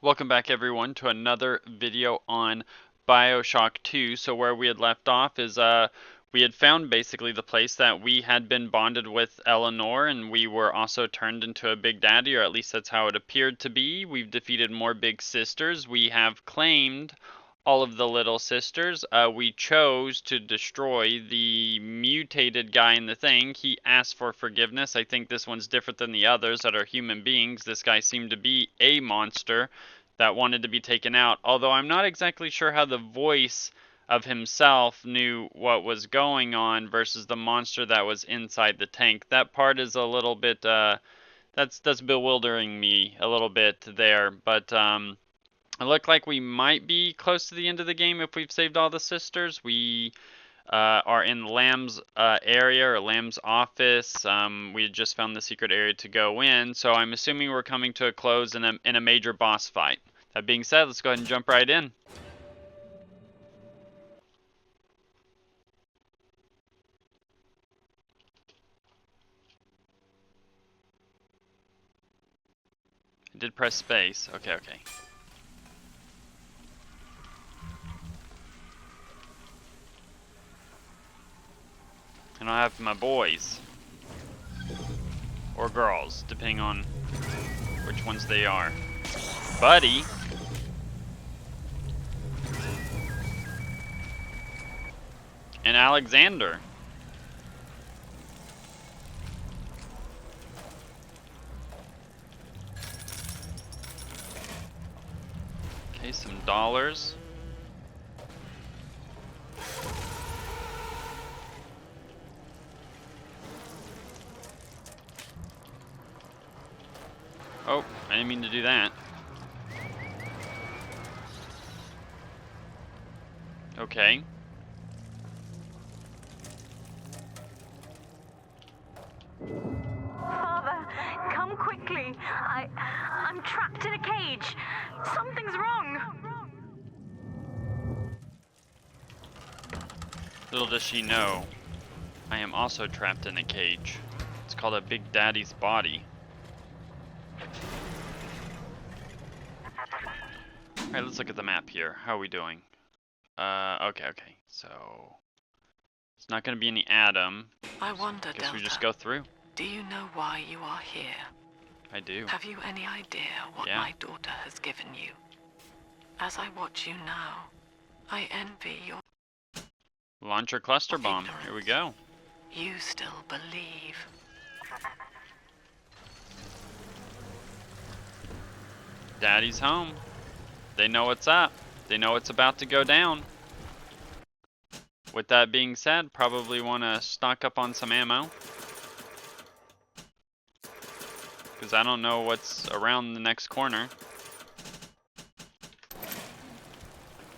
Welcome back everyone to another video on Bioshock 2. So where we had left off is we had found basically the place that we had been bonded with Eleanor, and we were also turned into a Big Daddy, or at least that's how it appeared to be. We've defeated more Big Sisters. We have claimed all of the Little Sisters. We chose to destroy the mutated guy in the thing. He asked for forgiveness. I think this one's different than the others that are human beings. This guy seemed to be a monster that wanted to be taken out, although I'm not exactly sure how the voice of himself knew what was going on versus the monster that was inside the tank. That part is a little bit that's bewildering me a little bit there, but it looked like we might be close to the end of the game if we've saved all the sisters. We are in Lamb's area, or Lamb's office. We had just found the secret area to go in, so I'm assuming we're coming to a close in a major boss fight. That being said, let's go ahead and jump right in. I did press space. Okay. And I have my boys. Or girls, depending on which ones they are. Buddy. And Alexander. Okay, some dollars. Oh, I didn't mean to do that. Okay. Father, come quickly. I'm trapped in a cage. Something's wrong. Little does she know, I am also trapped in a cage. It's called a Big Daddy's body. Alright, let's look at the map here. How are we doing? Okay. So, it's not going to be any Adam. I wonder, Guess we Delta, just go through. do you know why you are here? I do. Have you any idea what Yeah. my daughter has given you? As I watch you now, I envy your... Launcher cluster bomb. Here we go. You still believe. Daddy's home. They know what's up. They know it's about to go down. With that being said, probably want to stock up on some ammo. Because I don't know what's around the next corner.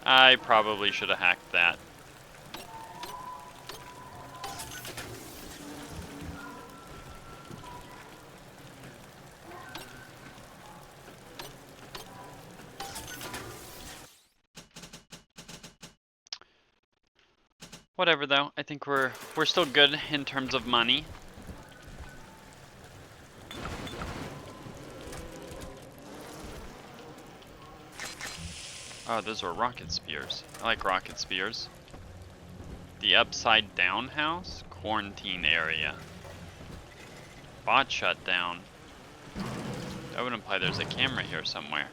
I probably should have hacked that. Whatever though, I think we're still good in terms of money. Oh, those are rocket spears. I like rocket spears. The upside down house? Quarantine area. Bot shut down. That would imply there's a camera here somewhere.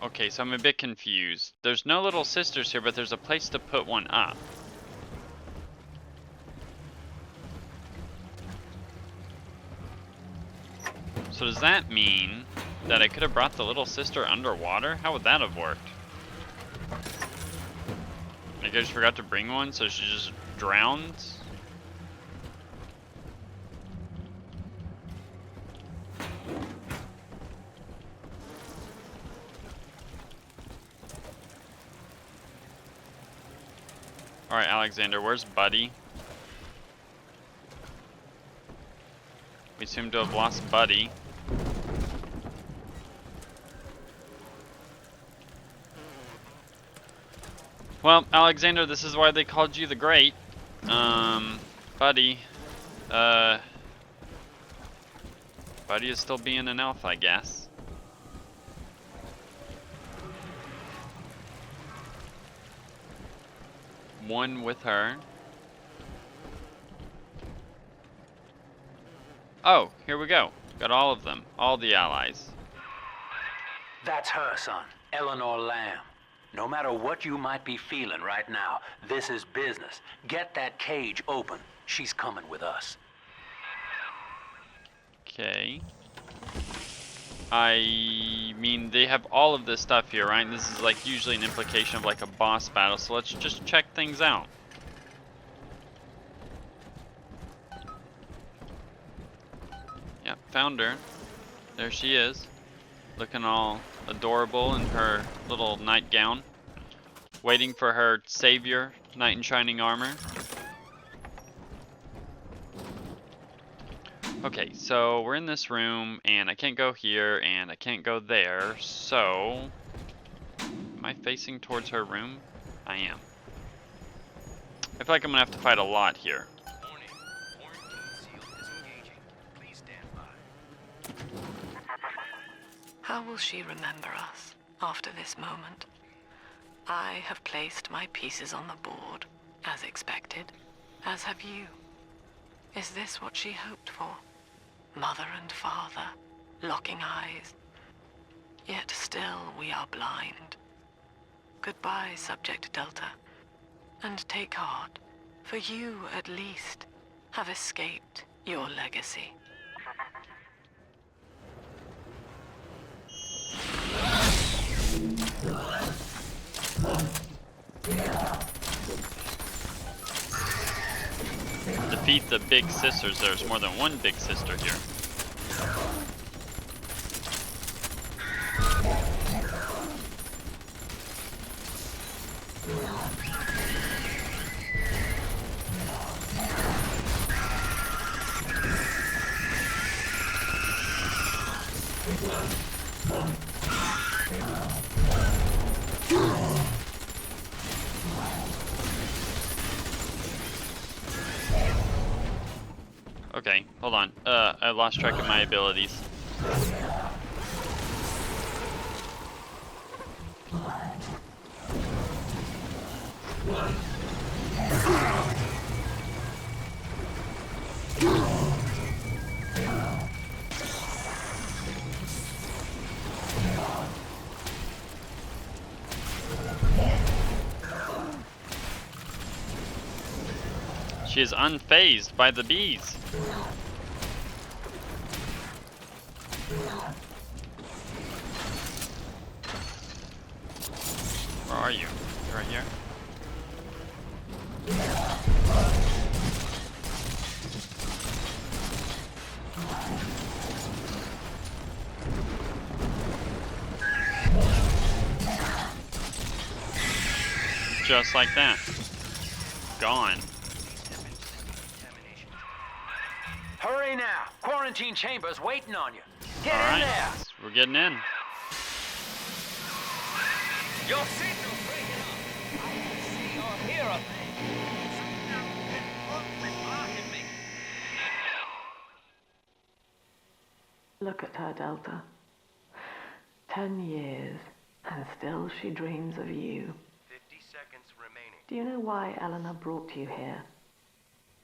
Okay, so I'm a bit confused. There's no little sisters here, but there's a place to put one up. So does that mean that I could have brought the little sister underwater? How would that have worked? I just forgot to bring one, so she just drowned? Alright, Alexander, where's Buddy? We seem to have lost Buddy. Well, Alexander, this is why they called you the Great. Buddy, Buddy is still being an elf, I guess. One with her. Oh, here we go. Got all of them. All the allies. That's her, son, Eleanor Lamb. No matter what you might be feeling right now, this is business. Get that cage open. She's coming with us. Okay. I mean, they have all of this stuff here, right? This is like usually an implication of like a boss battle, so let's just check things out. Yep, found her. There she is. Looking all adorable in her little nightgown. Waiting for her savior, knight in shining armor. Okay, so we're in this room, and I can't go here, and I can't go there, so... Am I facing towards her room? I am. I feel like I'm gonna have to fight a lot here. Warning. Quarantine seal disengaging. Please stand by. How will she remember us after this moment? I have placed my pieces on the board, as expected, as have you. Is this what she hoped for? Mother and father, locking eyes. Yet still we are blind. Goodbye, Subject Delta. And take heart, for you at least have escaped your legacy. Defeat the big sisters. There's more than one big sister here. Okay, hold on. I lost track of my abilities. She is unfazed by the bees. Where are you? You're right here? Just like that. Gone. Hurry now! Quarantine chamber's waiting on you. Get in Alright, there! we're getting in. Your signal's breaking up. I can see or hear a thing. Blocking me. Look at her, Delta. 10 years, and still she dreams of you. 50 seconds remaining. Do you know why Eleanor brought you here?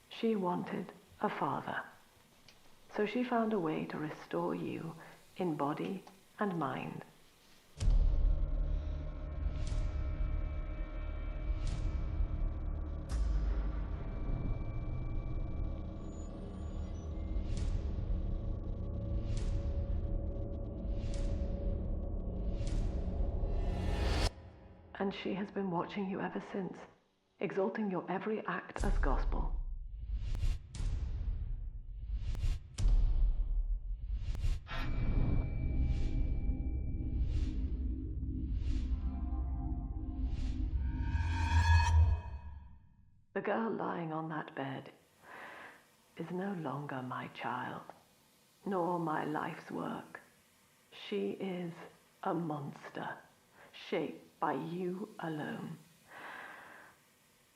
She wanted a father. So she found a way to restore you in body and mind. And she has been watching you ever since, exalting your every act as gospel. The girl lying on that bed is no longer my child, nor my life's work. She is a monster, shaped by you alone,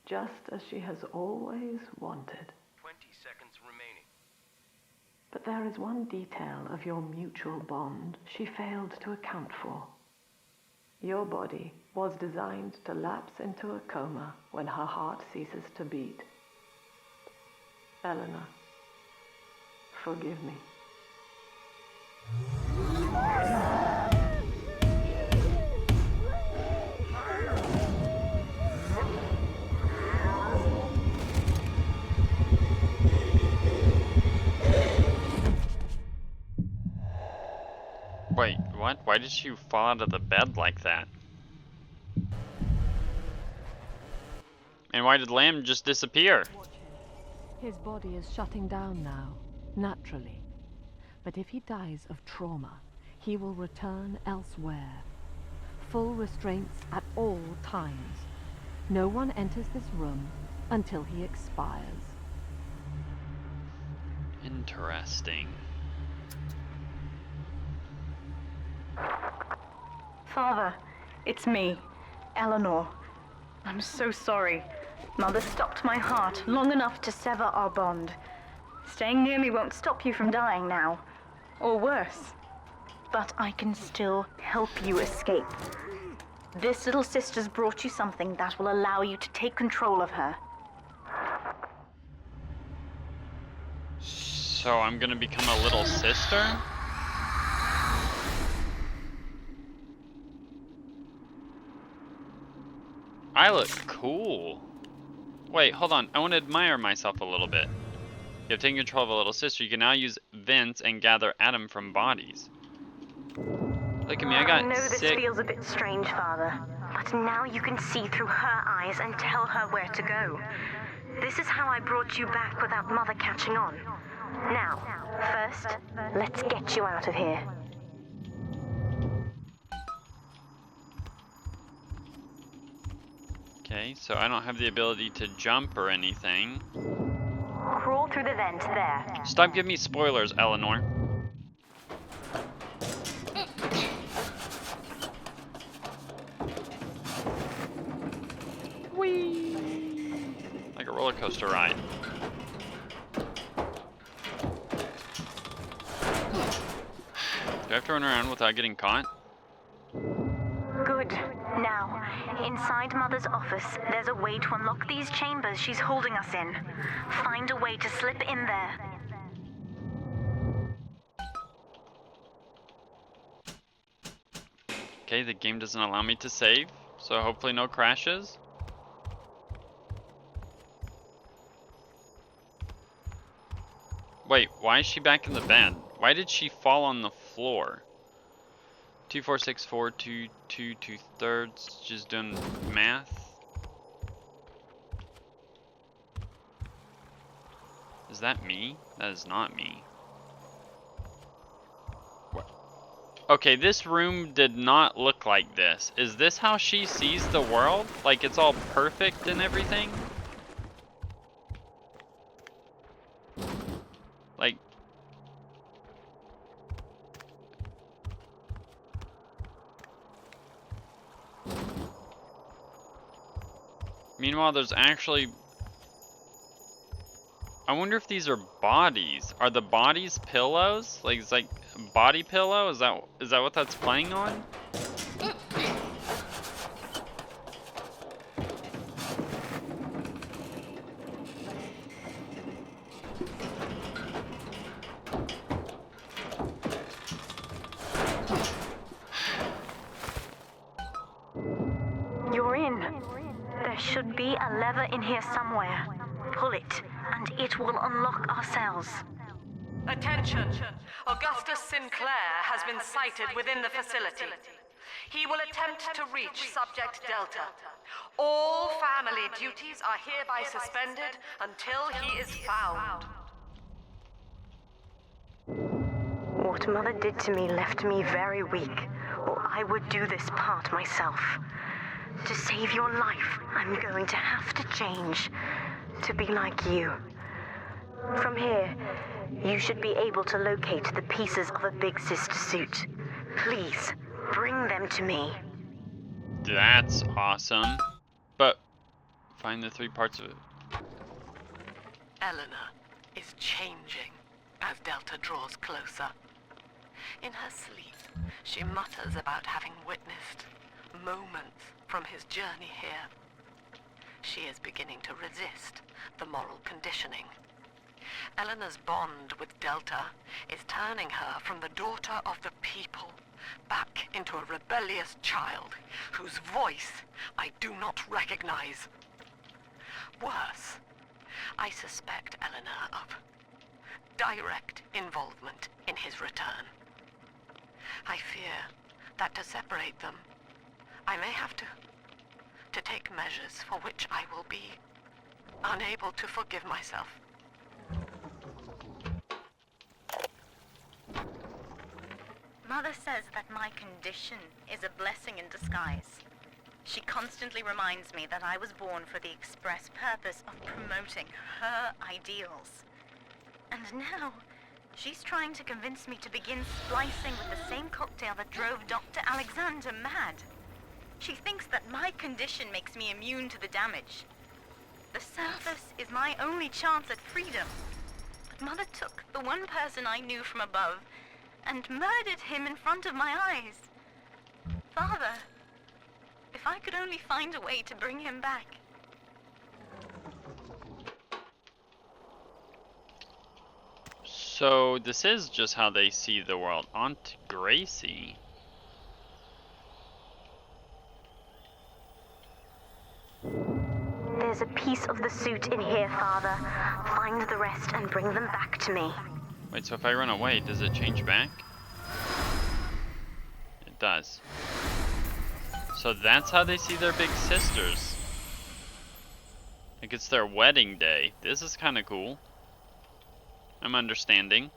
just as she has always wanted. 20 seconds remaining. But there is one detail of your mutual bond she failed to account for. Your body was designed to lapse into a coma when her heart ceases to beat. Eleanor, forgive me. Wait, what? Why did she fall out of the bed like that? And why did Lamb just disappear? His body is shutting down now, naturally. But if he dies of trauma, he will return elsewhere. Full restraints at all times. No one enters this room until he expires. Interesting. Father, it's me, Eleanor. I'm so sorry. Mother stopped my heart long enough to sever our bond. Staying near me won't stop you from dying now. Or worse. But I can still help you escape. This little sister's brought you something that will allow you to take control of her. So I'm gonna become a little sister? I look cool. Wait, hold on. I want to admire myself a little bit. You have taken control of a little sister. You can now use vents and gather atom from bodies. Look at me, I got I know this sick. feels a bit strange, Father, but now you can see through her eyes and tell her where to go. This is how I brought you back without Mother catching on. Now, first, let's get you out of here. Okay, so I don't have the ability to jump or anything. Crawl through the vent there. Stop giving me spoilers, Eleanor. Whee! Like a roller coaster ride. Do I have to run around without getting caught? Good. Now, inside Mother's office, there's a way to unlock these chambers she's holding us in. Find a way to slip in there. Okay, the game doesn't allow me to save, so hopefully no crashes. Wait, why is she back in the bed? Why did she fall on the floor? 2, 4, 6, 4, 2, 2, 2/3. Just doing math. Is that me? That is not me. What? Okay, this room did not look like this. Is this how she sees the world? Like it's all perfect and everything? Like... Meanwhile, there's actually... I wonder if these are bodies. Are the bodies pillows? Like, it's like body pillow? Is that what that's playing on? You're in. There should be a lever in here somewhere. Pull it, and it will unlock our cells. Attention! Augustus Sinclair has been sighted within the facility. He will attempt to reach Subject Delta. All family duties are hereby suspended until he is found. What Mother did to me left me very weak, or I would do this part myself. To save your life, I'm going to have to change. To be like you. From here, you should be able to locate the pieces of a Big Sister suit. Please, bring them to me. That's awesome. But find the 3 parts of it. Eleanor is changing, as Delta draws closer. In her sleep, she mutters about having witnessed moments from his journey here. She is beginning to resist the moral conditioning. Eleanor's bond with Delta is turning her from the daughter of the people back into a rebellious child whose voice I do not recognize. Worse, I suspect Eleanor of direct involvement in his return. I fear that to separate them, I may have to take measures for which I will be unable to forgive myself. Mother says that my condition is a blessing in disguise. She constantly reminds me that I was born for the express purpose of promoting her ideals. And now, she's trying to convince me to begin splicing with the same cocktail that drove Dr. Alexander mad. She thinks that my condition makes me immune to the damage. The surface is my only chance at freedom. But Mother took the one person I knew from above and murdered him in front of my eyes. Father, if I could only find a way to bring him back. So this is just how they see the world. Aunt Gracie. There's a piece of the suit in here, Father. Find the rest and bring them back to me. Wait, so if I run away, does it change back? It does. So that's how they see their big sisters. Like it's their wedding day. This is kind of cool. I'm understanding.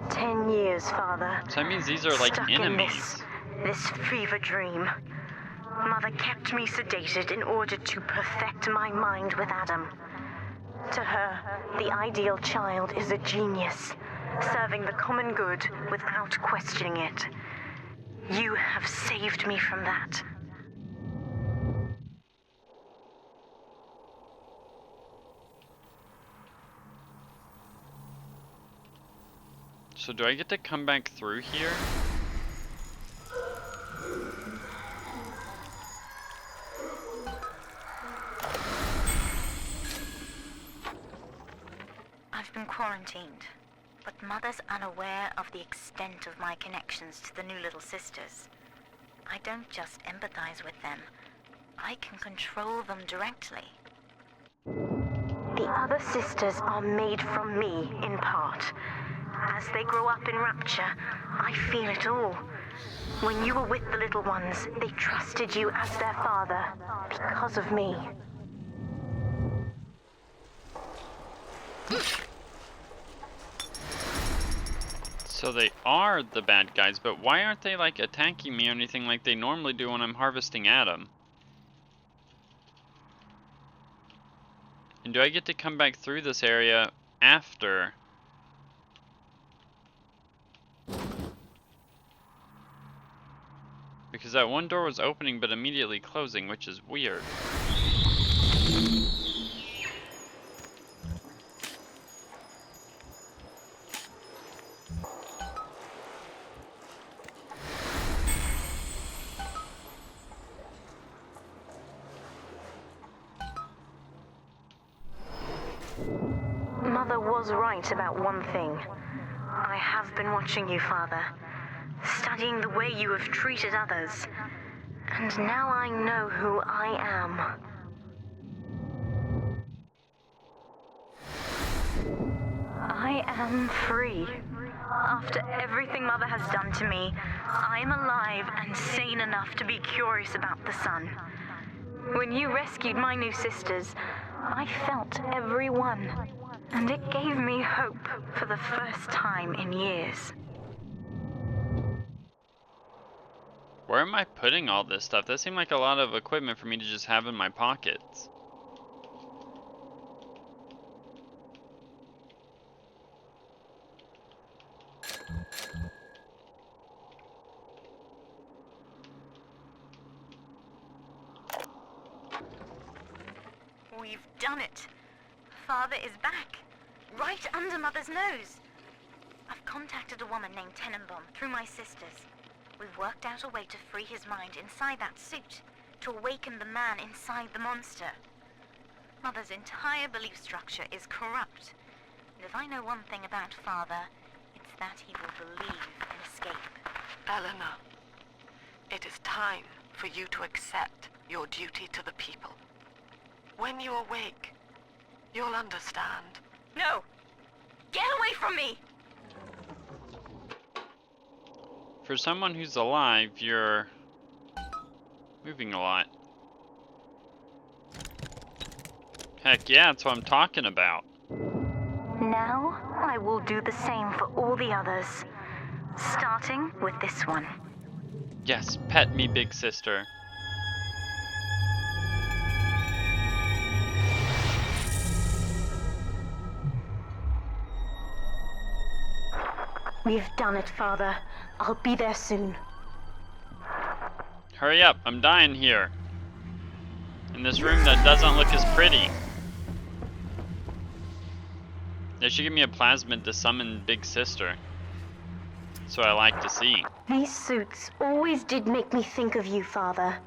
10 years, Father. So that means these are like Stuck enemies. in this fever dream. Mother kept me sedated in order to perfect my mind with Adam. To her, the ideal child is a genius, serving the common good without questioning it. You have saved me from that. So do I get to come back through here? I've been quarantined, but Mother's unaware of the extent of my connections to the new little sisters. I don't just empathize with them, I can control them directly. The other sisters are made from me, in part. As they grow up in Rapture, I feel it all. When you were with the little ones, they trusted you as their father, because of me. So they are the bad guys, but why aren't they like attacking me or anything like they normally do when I'm harvesting Adam? And do I get to come back through this area after? Because that one door was opening but immediately closing, which is weird. Mother was right about one thing. I have been watching you, Father, studying the way you have treated others, and now I know who I am. I am free. After everything Mother has done to me, I am alive and sane enough to be curious about the sun. When you rescued my new sisters, I felt every one, and it gave me hope for the first time in years. Where am I putting all this stuff? That seemed like a lot of equipment for me to just have in my pockets. We've done it. Father is back, right under Mother's nose. contacted a woman named Tenenbaum through my sisters. We've worked out a way to free his mind inside that suit, to awaken the man inside the monster. Mother's entire belief structure is corrupt. And if I know one thing about Father, it's that he will believe in escape. Eleanor, it is time for you to accept your duty to the people. When you awake, you'll understand. No! Get away from me! For someone who's alive, you're moving a lot. Heck yeah, that's what I'm talking about. Now, I will do the same for all the others. Starting with this one. Yes, pet me, big sister. We've done it, Father. I'll be there soon. Hurry up, I'm dying here. In this room that doesn't look as pretty. They should give me a plasmid to summon Big Sister. That's what I like to see. These suits always did make me think of you, Father.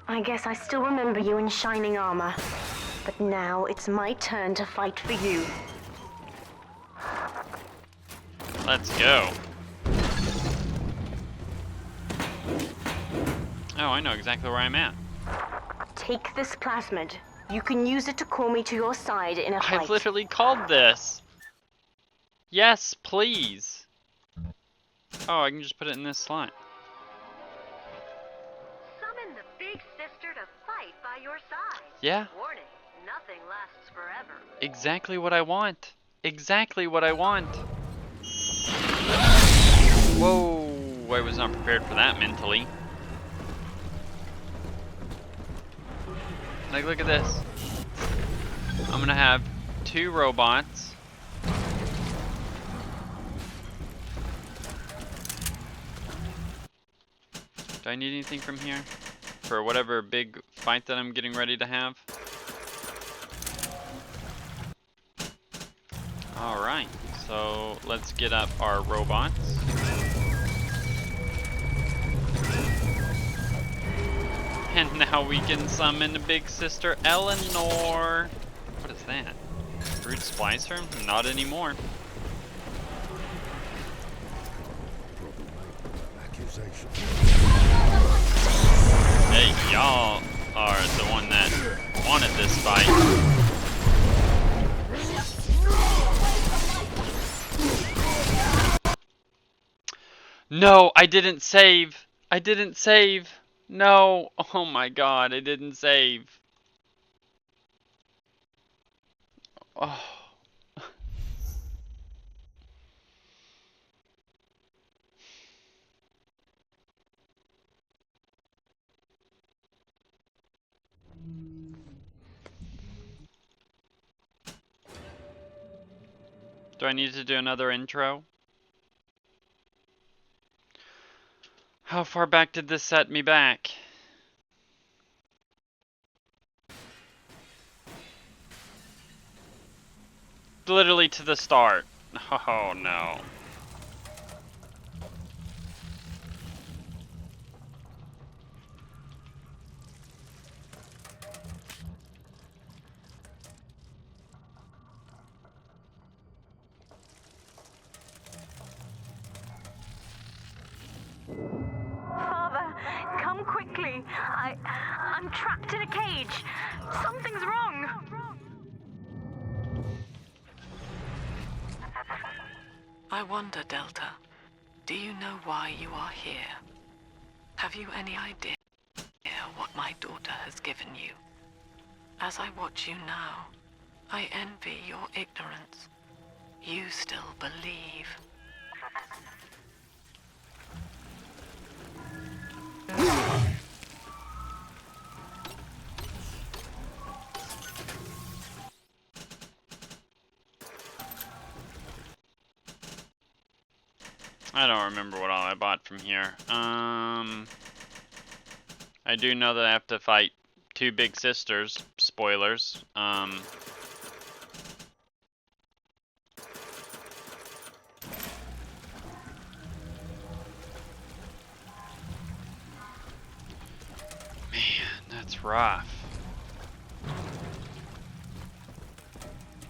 I guess I still remember you in shining armor. But now it's my turn to fight for you. Let's go. Oh, I know exactly where I'm at. Take this plasmid. You can use it to call me to your side in a fight. I've literally called this. Yes, please. Oh, I can just put it in this slot. Summon the big sister to fight by your side. Yeah. Warning, nothing lasts forever. Exactly what I want. Exactly what I want. Whoa, I was not prepared for that mentally. Like, look at this. I'm gonna have 2 robots. Do I need anything from here? For whatever big fight that I'm getting ready to have? Alright, so let's get up our robots. And now we can summon Big Sister Eleanor. What is that? Root Splicer? Not anymore. Hey, y'all are the one that wanted this fight. No, I didn't save. I didn't save. No. Oh my god, I didn't save. Oh. Do I need to do another intro? How far back did this set me back? Literally to the start. Oh no. Father, come quickly. I'm trapped in a cage. Something's wrong. I wonder, Delta, do you know why you are here? Have you any idea what my daughter has given you? As I watch you now, I envy your ignorance. You still believe. I don't remember what all I bought from here. I do know that I have to fight 2 big sisters. Spoilers. rough.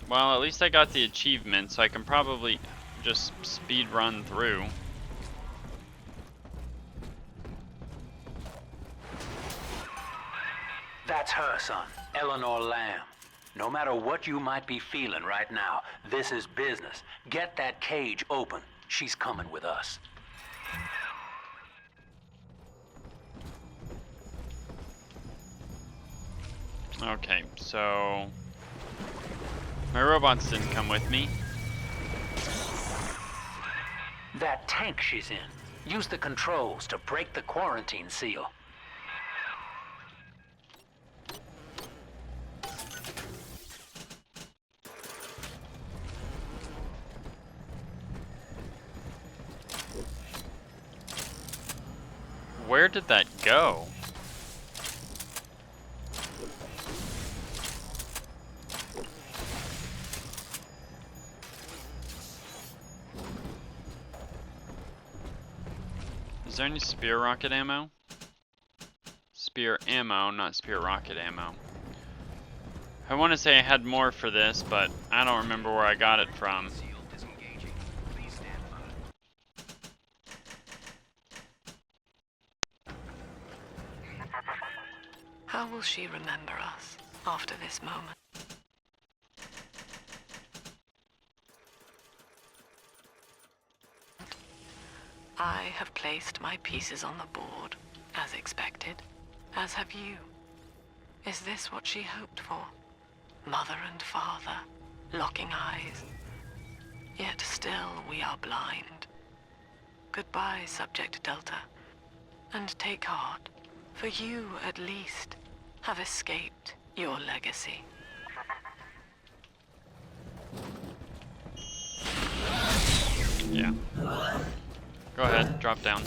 Well, at least I got the achievement, so I can probably just speed run through. That's her, son, Eleanor Lamb. No matter what you might be feeling right now, this is business. Get that cage open. She's coming with us. Okay, so my robots didn't come with me. That tank she's in. Use the controls to break the quarantine seal. Where did that go? Is there any spear rocket ammo? Spear ammo, not spear rocket ammo. I want to say I had more for this, but I don't remember where I got it from. How will she remember us after this moment? I have placed my pieces on the board, as expected, as have you. Is this what she hoped for? Mother and father, locking eyes. Yet still we are blind. Goodbye, Subject Delta. And take heart, for you, at least, have escaped your legacy. Yeah. Go ahead, drop down.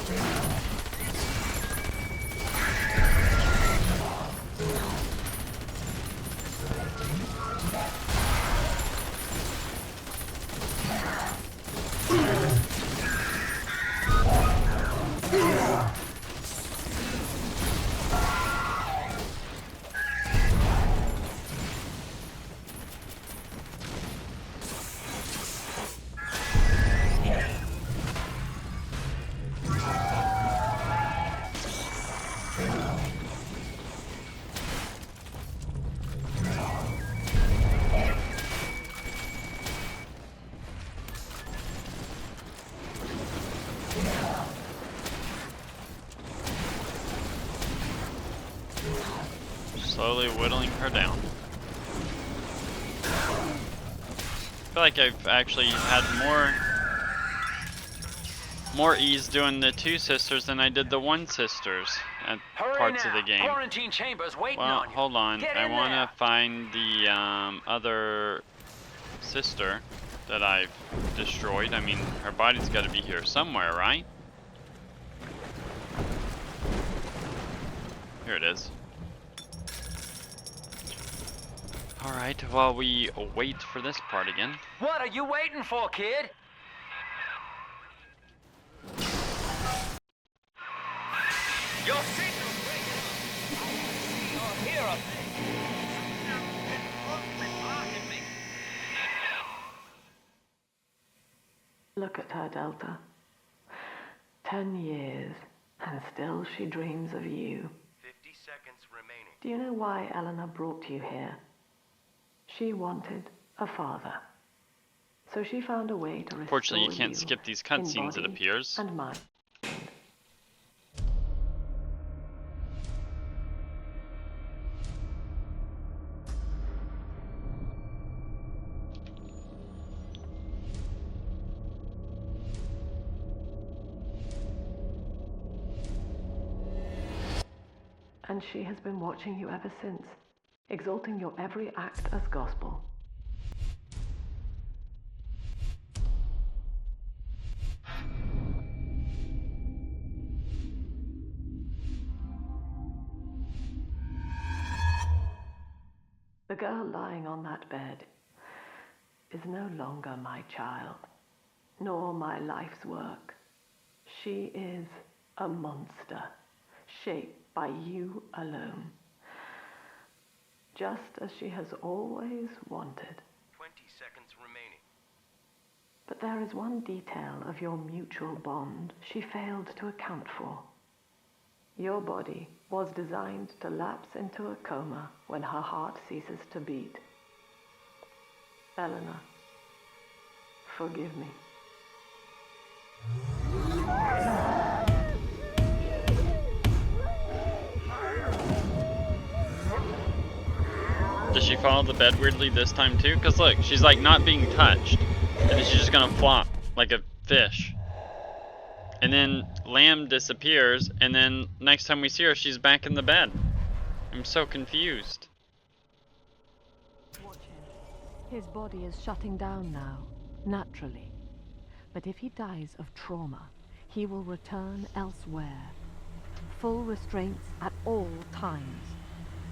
Slowly whittling her down. I feel like I've actually had more ease doing the two sisters than I did the one sisters at parts of the game. Quarantine chambers waiting Well, on you. hold on. Get I in want there. to find the other sister that I've destroyed. I mean, her body's got to be here somewhere, right? Here it is. Alright, while we wait for this part again. What are you waiting for, kid? Your signal's breaking up. I can see or hear a thing. Look at her, Delta. 10 years, and still she dreams of you. 50 seconds remaining. Do you know why Eleanor brought you here? She wanted a father. So she found a way to restore Fortunately, you can't skip these cutscenes, it body appears. and mind. And she has been watching you ever since, exalting your every act as gospel. The girl lying on that bed is no longer my child, nor my life's work. She is a monster, shaped by you alone. just as she has always wanted. 20 seconds remaining. But there is one detail of your mutual bond she failed to account for. Your body was designed to lapse into a coma when her heart ceases to beat. Eleanor, forgive me. Does she follow the bed weirdly this time too? Because look, she's like not being touched. And then she's just gonna flop like a fish. And then Lamb disappears, and then next time we see her, she's back in the bed. I'm so confused. Watch him. His body is shutting down now, naturally. But if he dies of trauma, he will return elsewhere. Full restraints at all times.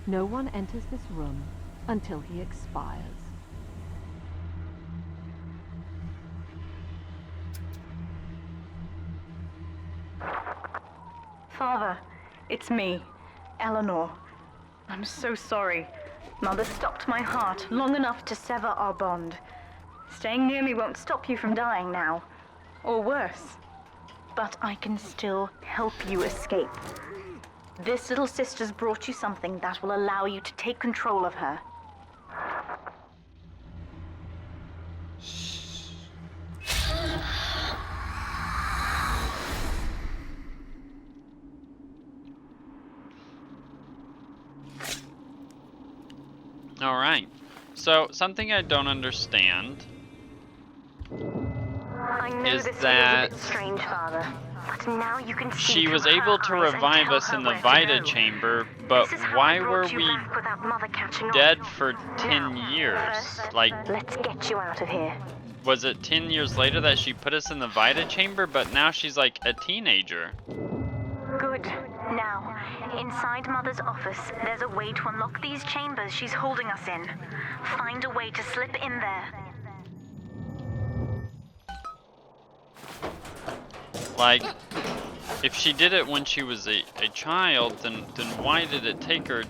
No one enters this room until he expires. Father, it's me, Eleanor. I'm so sorry. Mother stopped my heart long enough to sever our bond. Staying near me won't stop you from dying now. Or worse. But I can still help you escape. This little sister's brought you something that will allow you to take control of her. Alright. So, something I don't understand I know is this that feels a bit strange, Father, but now you can see she was through her able to eyes and revive tell us her in the where to Vita go. chamber, but This is how why I were brought you we back without Mother catching on. dead for 10 Now, years? first, Like, let's get you out of here. was it 10 years later that she put us in the Vita chamber, but now she's like a teenager? Good. Now, inside Mother's office, there's a way to unlock these chambers she's holding us in. Find a way to slip in there. Like, if she did it when she was a child, then why did it take her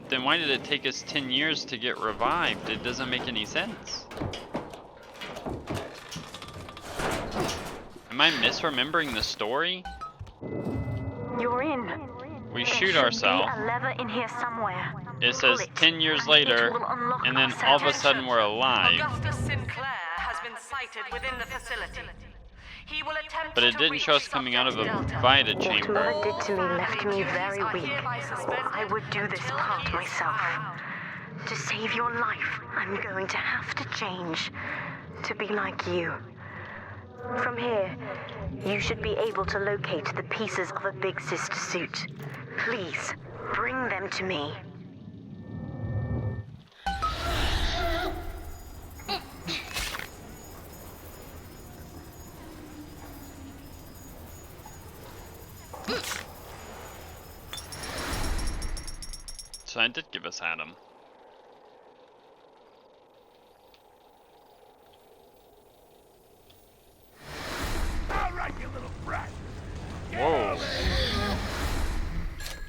then why did it take us 10 years to get revived? It doesn't make any sense. Am I misremembering the story? You're in. We There shoot should ourselves. be a lever in here somewhere. It says Pull it, 10 years and later, it will unlock and then our all of a circuit. sudden we're alive. Augustus Sinclair has been sighted within the facility. He will attempt But it to didn't reach show us coming out of a Subject Vita Delta. chamber. What Mother did to me left me Duties very are weak. hereby suspended I would do this until part he is myself. found. To save your life, I'm going to have to change. To be like you. From here, you should be able to locate the pieces of a Big Sister suit. Please, bring them to me. So I did give us Adam. Whoa.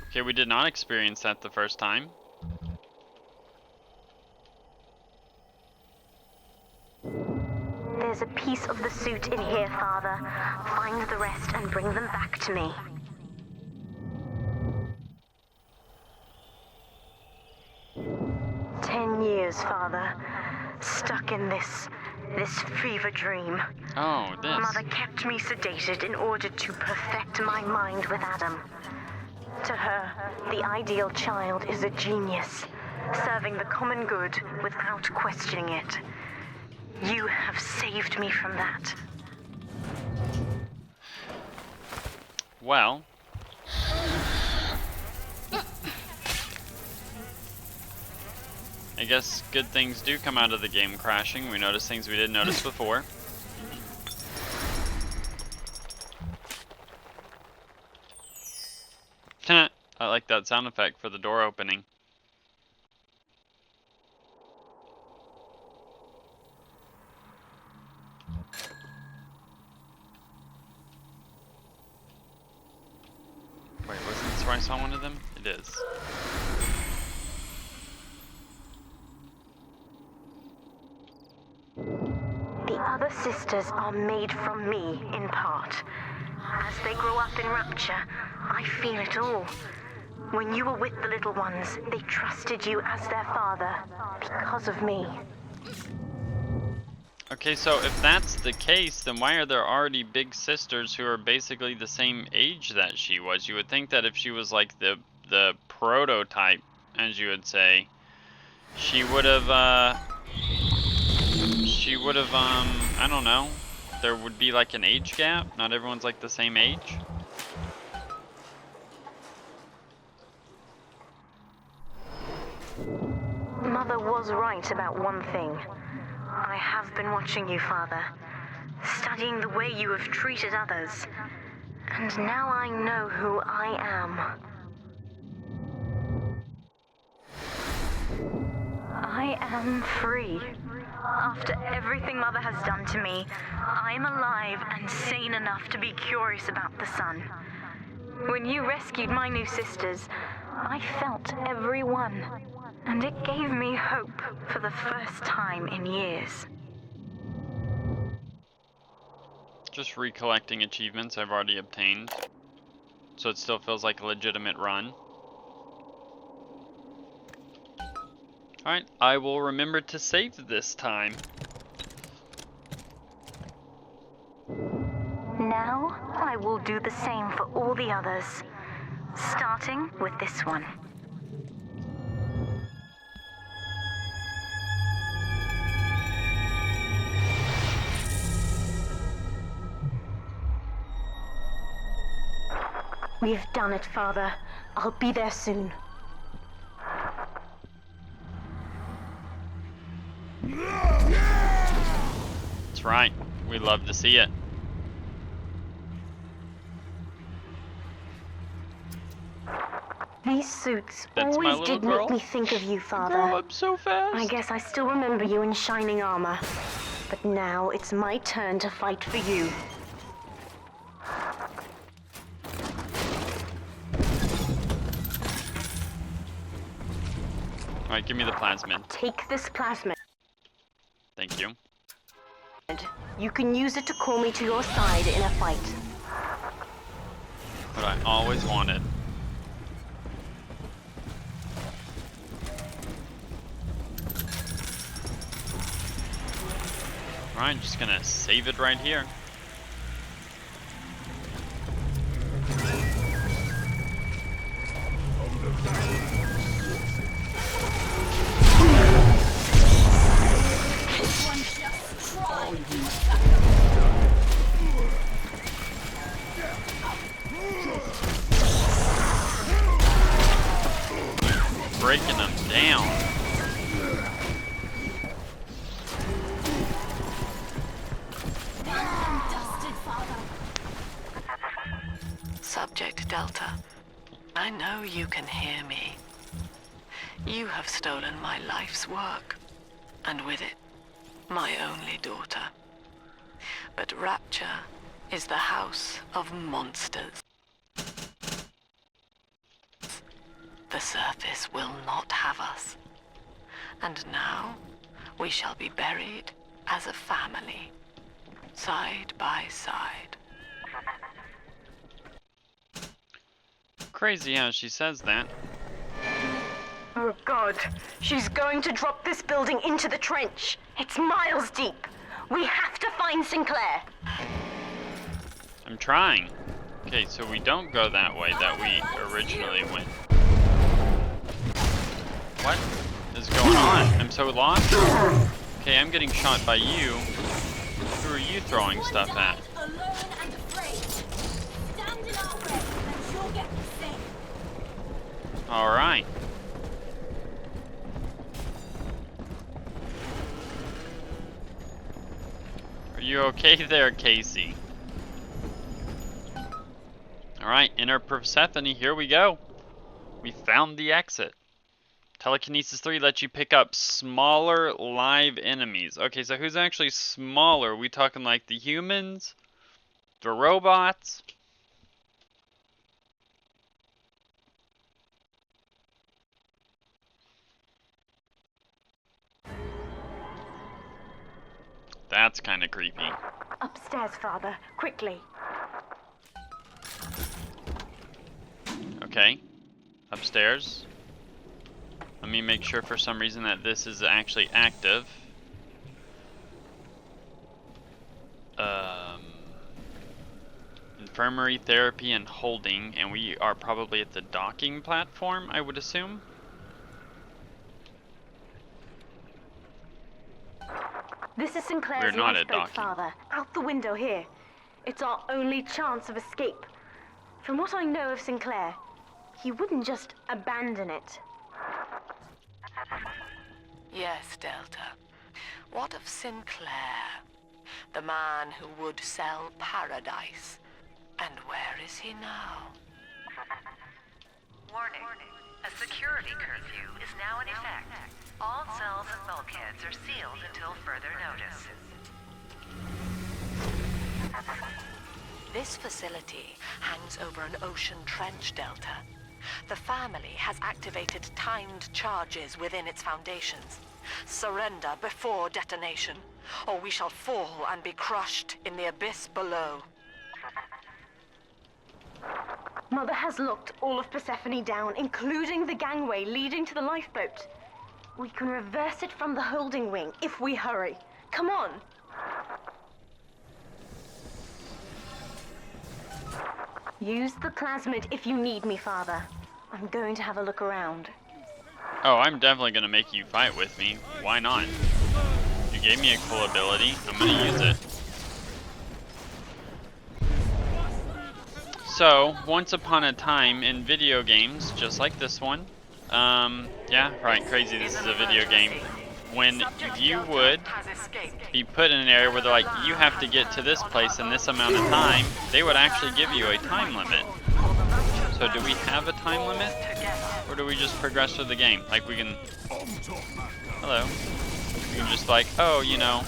Okay, we did not experience that the first time. There's a piece of the suit in here, Father. Find the rest and bring them back to me. "10 years, Father. Stuck in this fever dream. Oh, this. Mother kept me sedated in order to perfect my mind with Adam. To her, the ideal child is a genius, serving the common good without questioning it. You have saved me from that. Well. I guess good things do come out of the game crashing. We notice things we didn't notice before. I like that sound effect for the door opening. Wait, wasn't this where I saw one of them? It is. sisters are made from me, in part. As they grow up in Rapture, I feel it all. When you were with the little ones, they trusted you as their father, because of me. Okay, so if that's the case, then why are there already big sisters who are basically the same age that she was? You would think that if she was like the prototype, as you would say, she would have I don't know, there would be like an age gap. Not everyone's like the same age. Mother was right about one thing. I have been watching you, Father, studying the way you have treated others. And now I know who I am. I am free. After everything Mother has done to me, I am alive and sane enough to be curious about the sun. When you rescued my new sisters, I felt every one, and it gave me hope for the first time in years. Just recollecting achievements I've already obtained, so it still feels like a legitimate run. Alright, I will remember to save this time. Now, I will do the same for all the others, starting with this one. We've done it, Father. I'll be there soon. That's right, we love to see it. These suits That's my always little did girl. make me think of you, Father. Grow up so fast. I guess I still remember you in shining armor. But now it's my turn to fight for you. Alright, give me the plasmid. Take this plasmid. Thank you. You can use it to call me to your side in a fight. What I always wanted. Alright, just gonna save it right here. Breaking them down. Subject Delta, I know you can hear me. You have stolen my life's work, and with it, my only daughter. But Rapture is the house of monsters. The surface will not have us. And now, we shall be buried as a family, side by side. Crazy how she says that. Oh God, she's going to drop this building into the trench. It's miles deep. We have to find Sinclair. I'm trying. Okay, so we don't go that way that we originally went. What is going on? I'm so lost. Okay, I'm getting shot by you. Who are you throwing stuff at? Alright. Are you okay there, Casey? Alright, enter Persephone, here we go. We found the exit. Telekinesis 3 lets you pick up smaller live enemies. Okay, so who's actually smaller? Are we talking like the humans? The robots? That's kind of creepy. Upstairs, Father. Quickly. Okay. Upstairs. Let me make sure for some reason that this is actually active. Infirmary, therapy, and holding, and we are probably at the docking platform, I would assume. This is Sinclair's We're not at lifeboat, docking. Father. Out the window here. It's our only chance of escape. From what I know of Sinclair, he wouldn't just abandon it. Yes, Delta. What of Sinclair? The man who would sell paradise. And where is he now? Warning. A security curfew is now in effect. All cells and bulkheads are sealed until further notice. This facility hangs over an ocean trench, Delta. The family has activated timed charges within its foundations. Surrender before detonation, or we shall fall and be crushed in the abyss below. Mother has locked all of Persephone down, including the gangway leading to the lifeboat. We can reverse it from the holding wing if we hurry. Come on! Use the plasmid if you need me, Father. I'm going to have a look around. Oh, I'm definitely gonna make you fight with me. Why not? You gave me a cool ability. I'm gonna use it. So, once upon a time in video games, just like this one, yeah, right, crazy, this is a video game. When you would be put in an area where they're like, you have to get to this place in this amount of time, they would actually give you a time limit. So do we have a time limit? Or do we just progress through the game? Like we can... Hello. We can just like, oh, you know,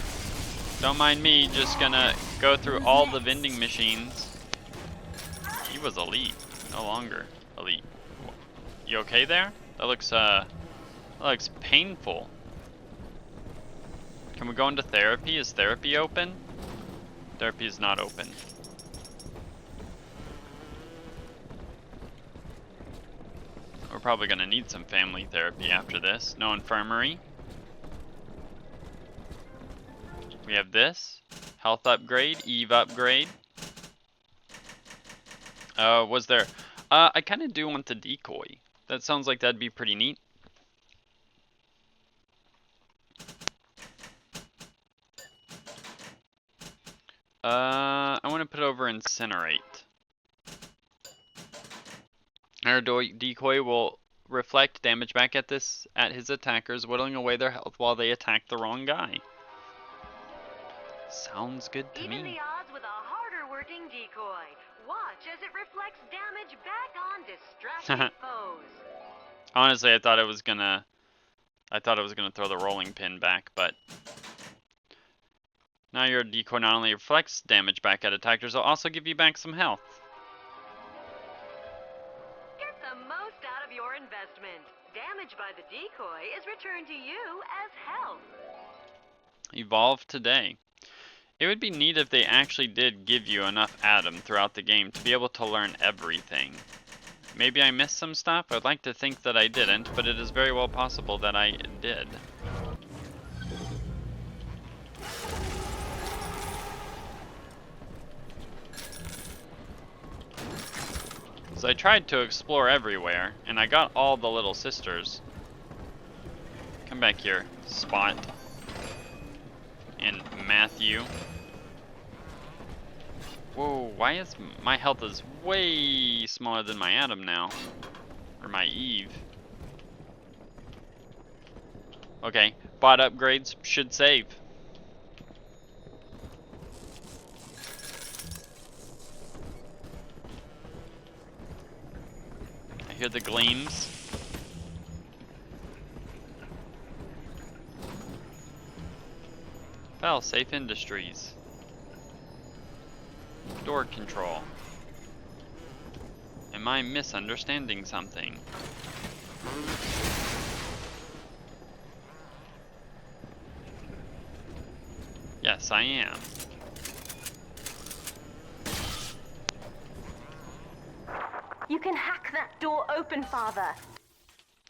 don't mind me, just gonna go through all the vending machines. He was elite, no longer elite. You okay there? That looks painful. Can we go into therapy? Is therapy open? Therapy is not open. We're probably gonna need some family therapy after this. No infirmary. We have this. Health upgrade, Eve upgrade. Was there... I kinda do want the decoy. That sounds like that'd be pretty neat. I want to put over incinerate. Our decoy will reflect damage back at his attackers, whittling away their health while they attack the wrong guy. Sounds good to Even me. the odds with a harder working decoy. Watch as it reflects damage back on distracted foes. Honestly, I thought it was gonna throw the rolling pin back, but now your decoy not only reflects damage back at attackers, it'll also give you back some health. Get the most out of your investment. Damage by the decoy is returned to you as health. Evolve today. It would be neat if they actually did give you enough Atom throughout the game to be able to learn everything. Maybe I missed some stuff. I'd like to think that I didn't, but it is very well possible that I did. So I tried to explore everywhere, and I got all the little sisters. Come back here, Spot. And Matthew. Whoa, why is my health is way smaller than my Atom now? Or my Eve. Okay, bot upgrades should save. I hear the gleams. Well, safe industries. Door control. Am I misunderstanding something? Yes, Yes, I am. You can hack that door open, Father.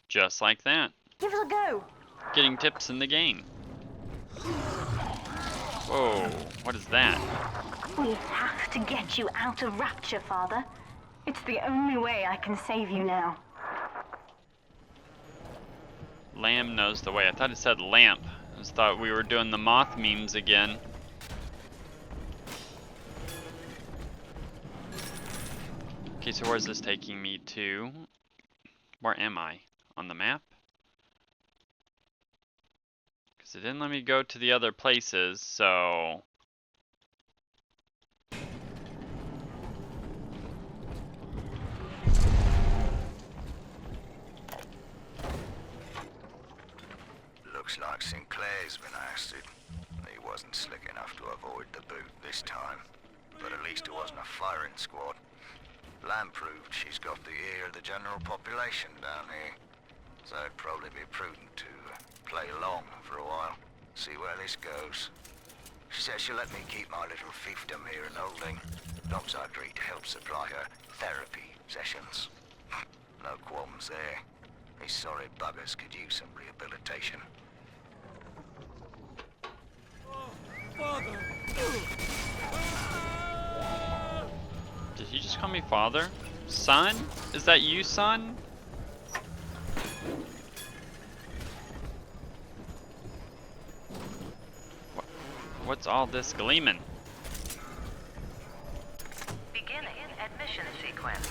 Just like that. Give it a go. Getting tips in the game. Whoa, what is that? We have to get you out of Rapture, Father. It's the only way I can save you now. Lamb knows the way. I thought it said lamp. I just thought we were doing the moth memes again. Okay, so where's this taking me to? Where am I? On the map? Because it didn't let me go to the other places, so... Looks like Sinclair's been ousted. He wasn't slick enough to avoid the boot this time. But at least it wasn't a firing squad. Lamb proved she's got the ear of the general population down here. So it'd probably be prudent to play along for a while. See where this goes. She says she'll let me keep my little fiefdom here in holding. Long as I agree to help supply her therapy sessions. No qualms there. These sorry buggers could use some rehabilitation. Did he just call me father? Son? Is that you, son? What's all this gleaming? Beginning admission sequence.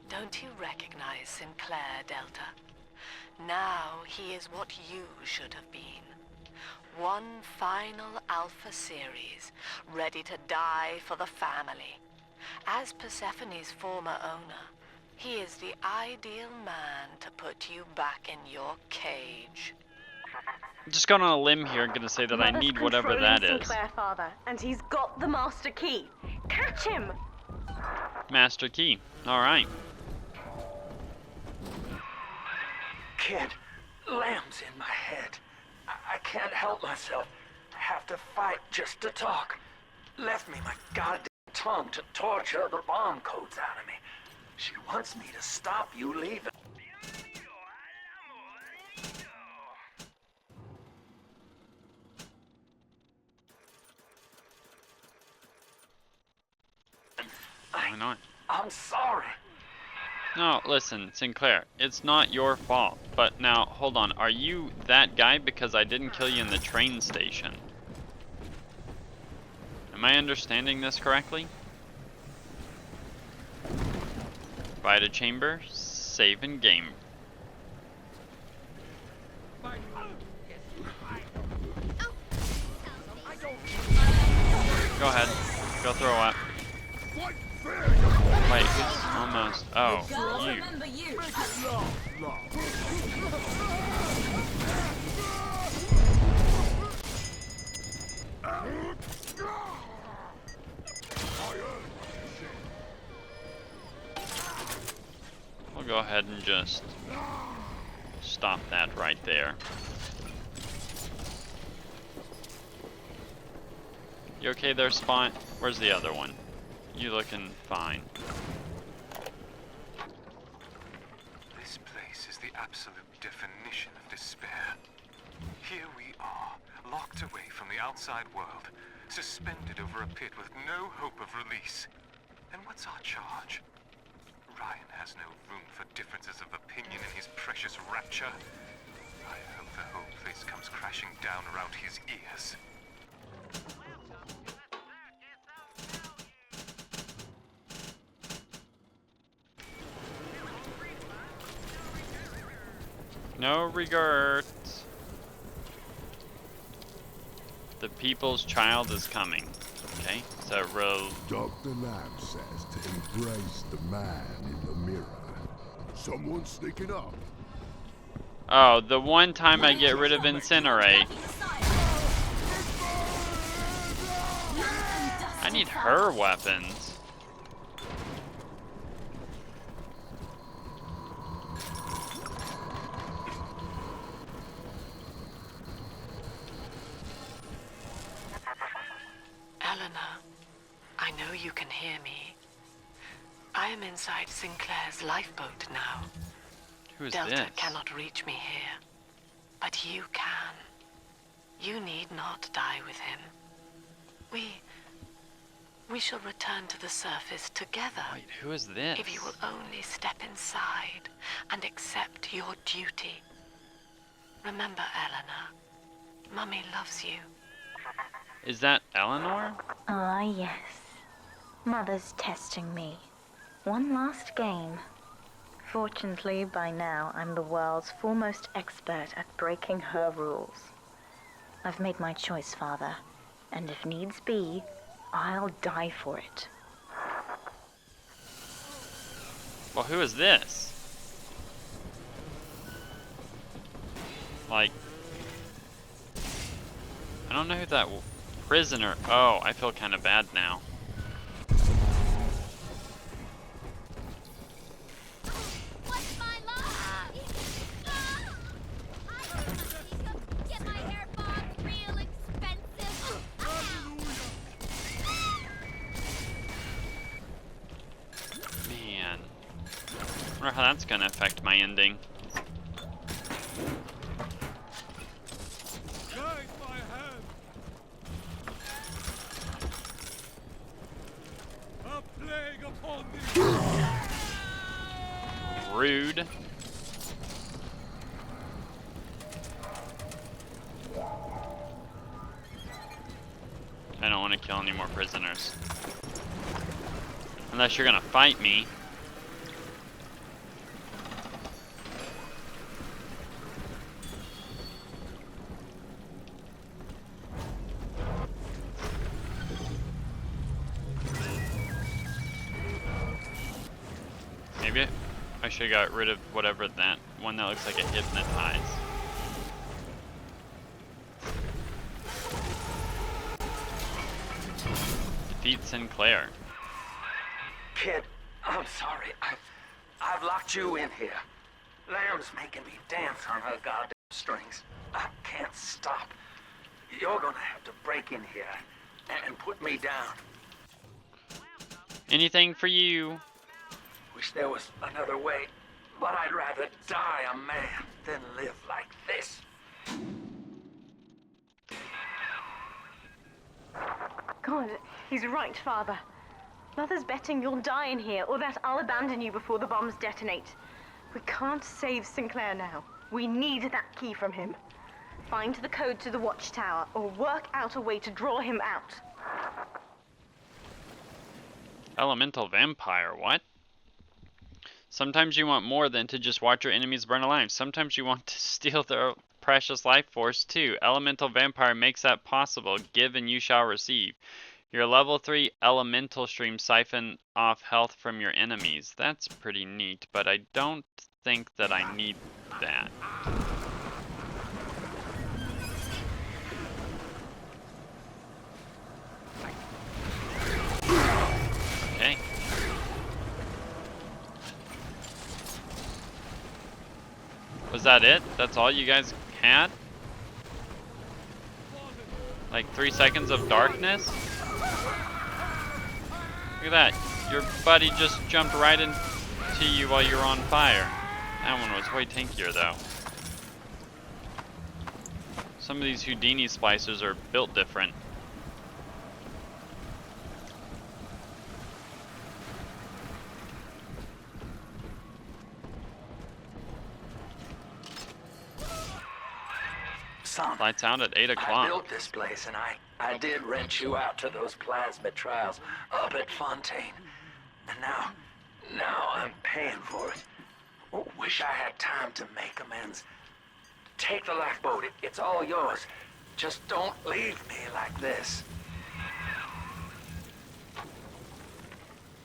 Don't you recognize Sinclair, Delta? Now he is what you should have been. One final Alpha series, ready to die for the family. As Persephone's former owner, he is the ideal man to put you back in your cage. I'm just going on a limb here and gonna say that I Mother's need whatever that controlling is. Sinclair, Father, and he's got the master key. Catch him! Master key. Alright. Kid, Lamb's in my head. I can't help myself. I have to fight just to talk. Left me my goddamn tongue to torture the bomb codes out of me. She wants me to stop you leaving. Why not? I'm sorry. No, listen, Sinclair, it's not your fault. But now, hold on, are you that guy? Because I didn't kill you in the train station. Am I understanding this correctly? Vita chamber, save and game. Go ahead, go throw up. Wait, who's almost? Oh, you. We'll go ahead and just stop that right there. You okay there, Spot? Where's the other one? You looking fine. This place is the absolute definition of despair. Here we are, locked away from the outside world, suspended over a pit with no hope of release. And what's our charge? Ryan has no room for differences of opinion in his precious rapture. I hope the whole place comes crashing down around his ears. No regrets. The people's child is coming. Okay, so row. Dr. Lamb says to embrace the man in the mirror. Someone sneaking up. Oh, the one time I get rid of Incinerate. I need her weapons. Eleanor, I know you can hear me. I am inside Sinclair's lifeboat now. Who is Delta this? cannot reach me here, but you can. You need not die with him. We shall return to the surface together. Wait, who is this? If you will only step inside and accept your duty. Remember, Eleanor, Mummy loves you. Is that Eleanor? Ah, yes. Mother's testing me. One last game. Fortunately, by now, I'm the world's foremost expert at breaking her rules. I've made my choice, Father, and if needs be, I'll die for it. Well, who is this? Like, I don't know who that prisoner. Oh, I feel kind of bad now. What's my life? Get my hair bombed real expensive. Man, I wonder how that's gonna affect my ending. Rude. I don't want to kill any more prisoners. Unless you're gonna fight me. Maybe I should have got rid of whatever that one that looks like it hypnotized. Defeat Sinclair. Kid, I'm sorry. I've locked you in here. Lamb's making me dance on her goddamn strings. I can't stop. You're gonna have to break in here and put me down. Anything for you. Wish there was another way, but I'd rather die a man than live like this. God, he's right, Father. Mother's betting you'll die in here, or that I'll abandon you before the bombs detonate. We can't save Sinclair now. We need that key from him. Find the code to the watchtower, or work out a way to draw him out. Elemental vampire, what? Sometimes you want more than to just watch your enemies burn alive. Sometimes you want to steal their precious life force too. Elemental vampire makes that possible. Give and you shall receive. Your level 3 elemental stream siphon off health from your enemies. That's pretty neat, but I don't think that I need that. Okay. Was that it? That's all you guys had? Like 3 seconds of darkness? Look at that. Your buddy just jumped right into you while you were on fire. That one was way tankier though. Some of these Houdini splicers are built different. Son, Lights out at 8 I o'clock. built this place, and I did rent you out to those plasmid trials up at Fontaine. And now I'm paying for it. Wish I had time to make amends. Take the lifeboat. It's all yours. Just don't leave me like this.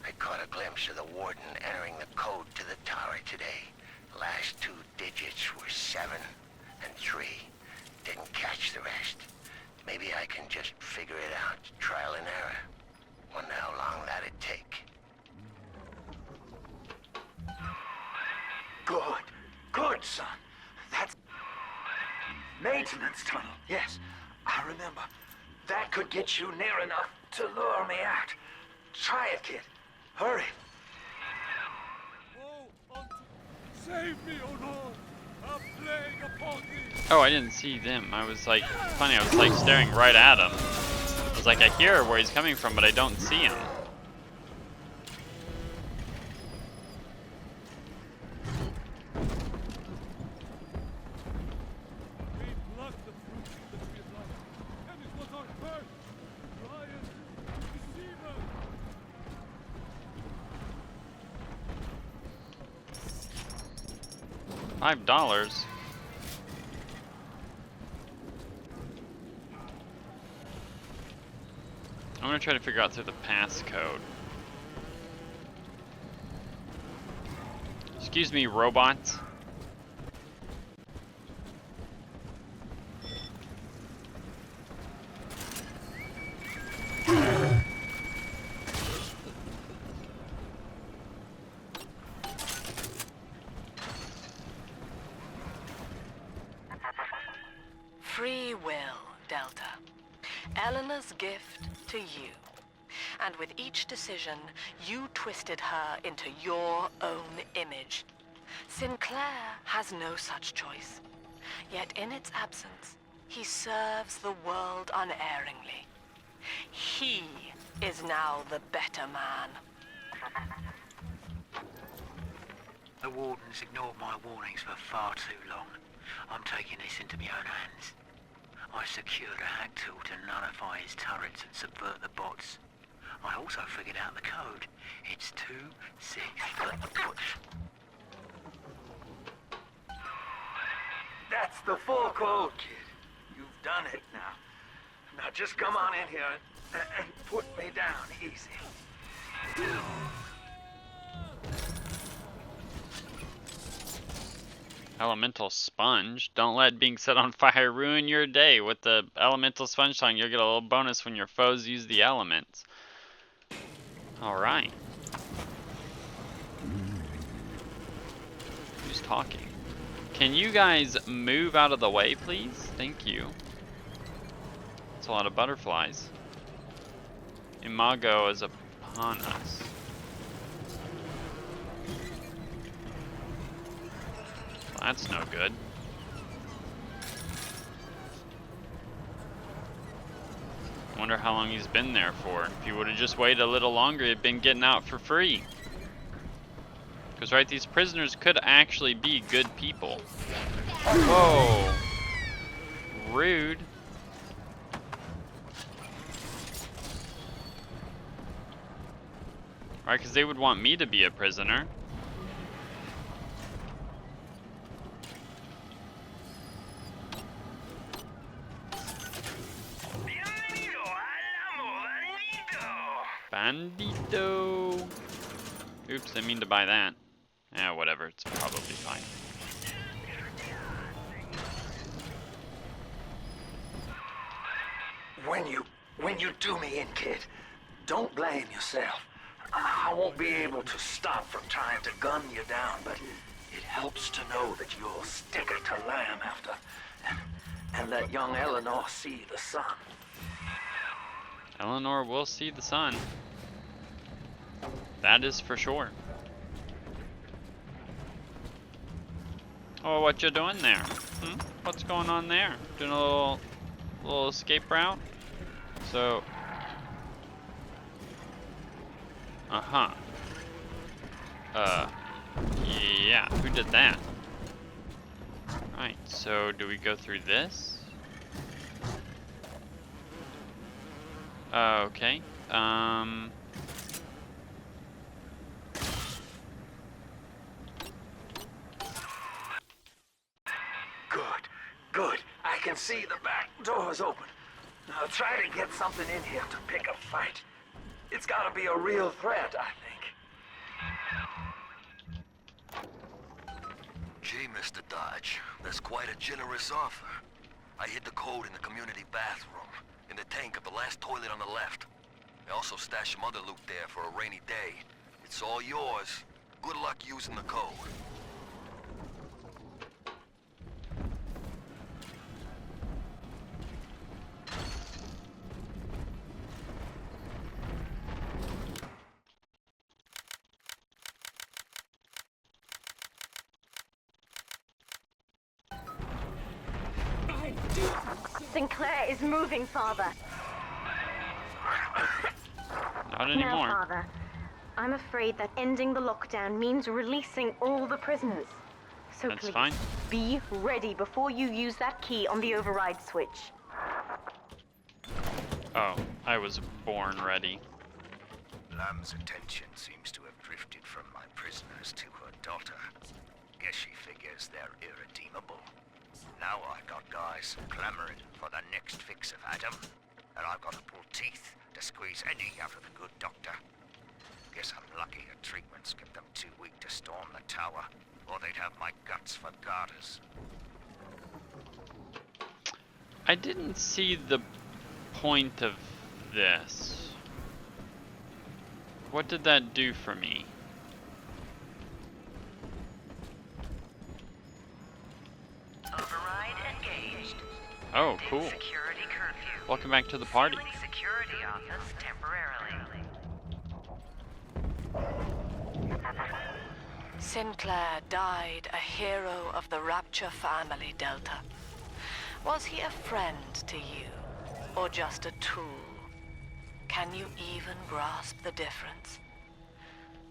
I caught a glimpse of the warden entering the code to the tower today. The last 2 digits were 7 and 3. Didn't catch the rest. Maybe I can just figure it out, trial and error. Wonder how long that'd take. Good, son. That's maintenance tunnel. Yes, I remember. That could get you near enough to lure me out. Try it, kid. Hurry. Save me, O Lord! A plague upon thee! Oh, I didn't see them. I was like, funny, I was like staring right at him. I was like, I hear where he's coming from, but I don't see him. We plucked the fruit of the tree of life, and it was our curse! Lion, deceiver! $5. I'm gonna try to figure out through the passcode. Excuse me, robots. Free will, Delta. Eleanor's gift to you. And with each decision, you twisted her into your own image. Sinclair has no such choice. Yet in its absence, he serves the world unerringly. He is now the better man. The Warden's ignored my warnings for far too long. I'm taking this into my own hands. I secured a hack tool to nullify his turrets and subvert the bots. I also figured out the code. It's 2-6. That's the full code, kid. You've done it now. Now just come on in here and put me down easy. Elemental sponge. Don't let being set on fire ruin your day. With the elemental sponge song, you'll get a little bonus when your foes use the elements. Alright. Who's talking? Can you guys move out of the way, please? Thank you. That's a lot of butterflies. Imago is upon us. That's no good. Wonder how long he's been there for. If he would have just waited a little longer, he'd been getting out for free. Because, right, these prisoners could actually be good people. Whoa. Rude. Right, because they would want me to be a prisoner. Bandito. Oops, didn't mean to buy that. Yeah, whatever, it's probably fine. When you do me in, kid, don't blame yourself. I won't be able to stop from trying to gun you down, but it helps to know that you'll stick it to Lamb after, and let young Eleanor see the sun. Eleanor will see the sun. That is for sure. Oh, what you doing there? Hmm? What's going on there? Doing a little escape route? So... yeah, who did that? Right, so do we go through this? Okay, Good. I can see the back door's open. Now try to get something in here to pick a fight. It's gotta be a real threat, I think. Gee, Mr. Dodge, that's quite a generous offer. I hid the code in the community bathroom, in the tank of the last toilet on the left. I also stashed some other loot there for a rainy day. It's all yours. Good luck using the code. Sinclair is moving, Father. Not anymore. Now, Father, I'm afraid that ending the lockdown means releasing all the prisoners. So That's please, fine. be ready before you use that key on the override switch. Oh, I was born ready. Lamb's attention seems to have drifted from my prisoners to her daughter. Guess she figures they're irredeemable. Now I've got guys clamoring for the next fix of Adam, and I've got to pull teeth to squeeze any out of the good doctor. Guess I'm lucky her treatments kept them too weak to storm the tower, or they'd have my guts for garters. I didn't see the point of this. What did that do for me? Override engaged. Oh, cool. Security curfew. Welcome back to the party. Sealing security office temporarily. Sinclair died a hero of the Rapture family, Delta. Was he a friend to you, or just a tool? Can you even grasp the difference?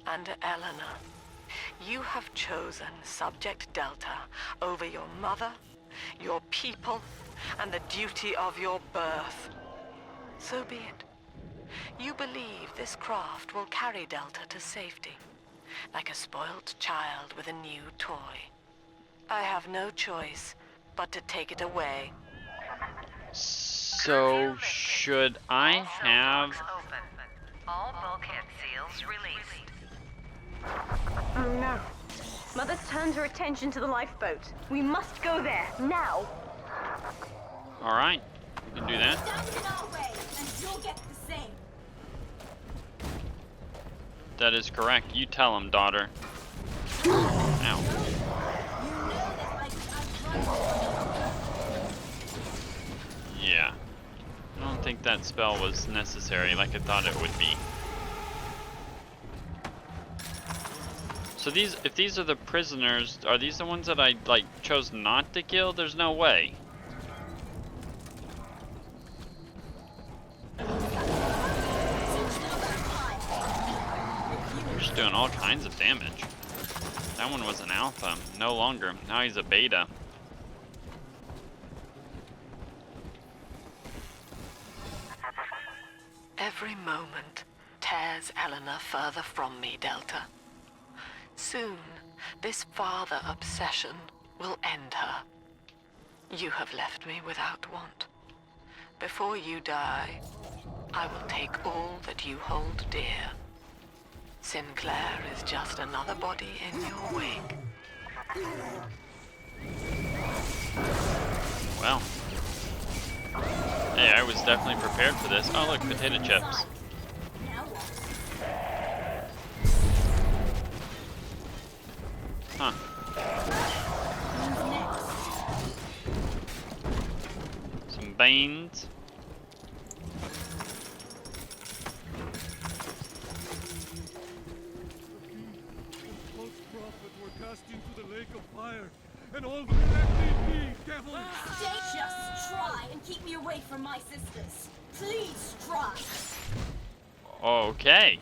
And Eleanor, you have chosen Subject Delta over your mother, your people, and the duty of your birth. So be it. You believe this craft will carry Delta to safety, like a spoilt child with a new toy. I have no choice but to take it away. So, should I have... Open. All bulkhead seals released. Oh no. Mother's turned her attention to the lifeboat. We must go there, now. Alright, we can do that. Stand in our way, and you'll get the same. That is correct. You tell him, daughter. Ow. You know that Yeah. I don't think that spell was necessary like I thought it would be. So these, if these are the prisoners, are these the ones that I, like, chose not to kill? There's no way. They're just doing all kinds of damage. That one was an alpha, no longer. Now he's a beta. Every moment tears Eleanor further from me, Delta. Soon, this father obsession will end her. You have left me without want. Before you die, I will take all that you hold dear. Sinclair is just another body in your wake. Well. Hey, I was definitely prepared for this. Oh look, potato chips. Huh. Some beans. And all the be devils! Just try and keep me away from my sisters. Please try. Okay.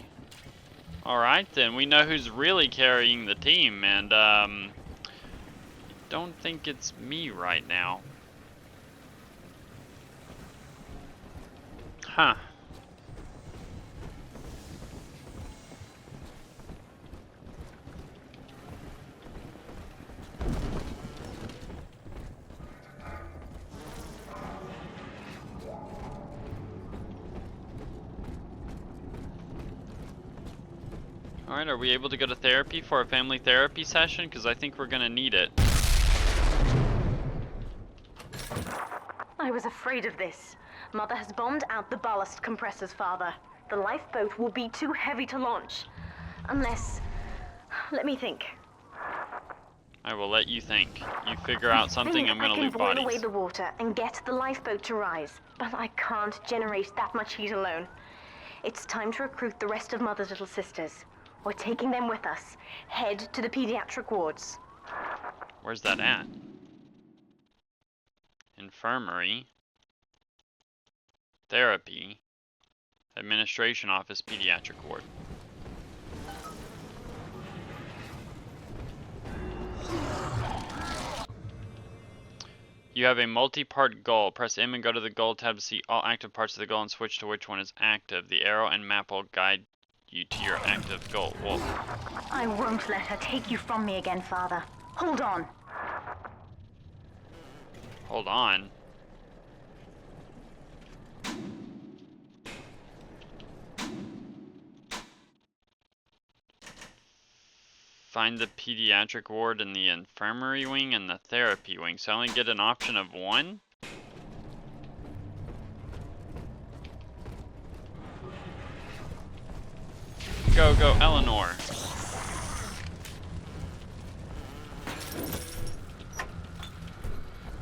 Alright then, we know who's really carrying the team, and don't think it's me right now. Huh. Alright, are we able to go to therapy for a family therapy session? Because I think we're gonna need it. I was afraid of this. Mother has bombed out the ballast compressors, Father. The lifeboat will be too heavy to launch. Unless... Let me think. I will let you think. You figure out something, I'm gonna loot I can boil bodies. away the water and get the lifeboat to rise, but I can't generate that much heat alone. It's time to recruit the rest of Mother's little sisters. We're taking them with us. Head to the pediatric wards. Where's that at? Infirmary. Therapy. Administration office, pediatric ward. You have a multi-part goal. Press M and go to the goal tab to see all active parts of the goal and switch to which one is active. The arrow and map will guide you to your active goal. Whoa. I won't let her take you from me again, Father. Hold on. Hold on. Find the pediatric ward in the infirmary wing and the therapy wing. So I only get an option of one? Go, go, Eleanor.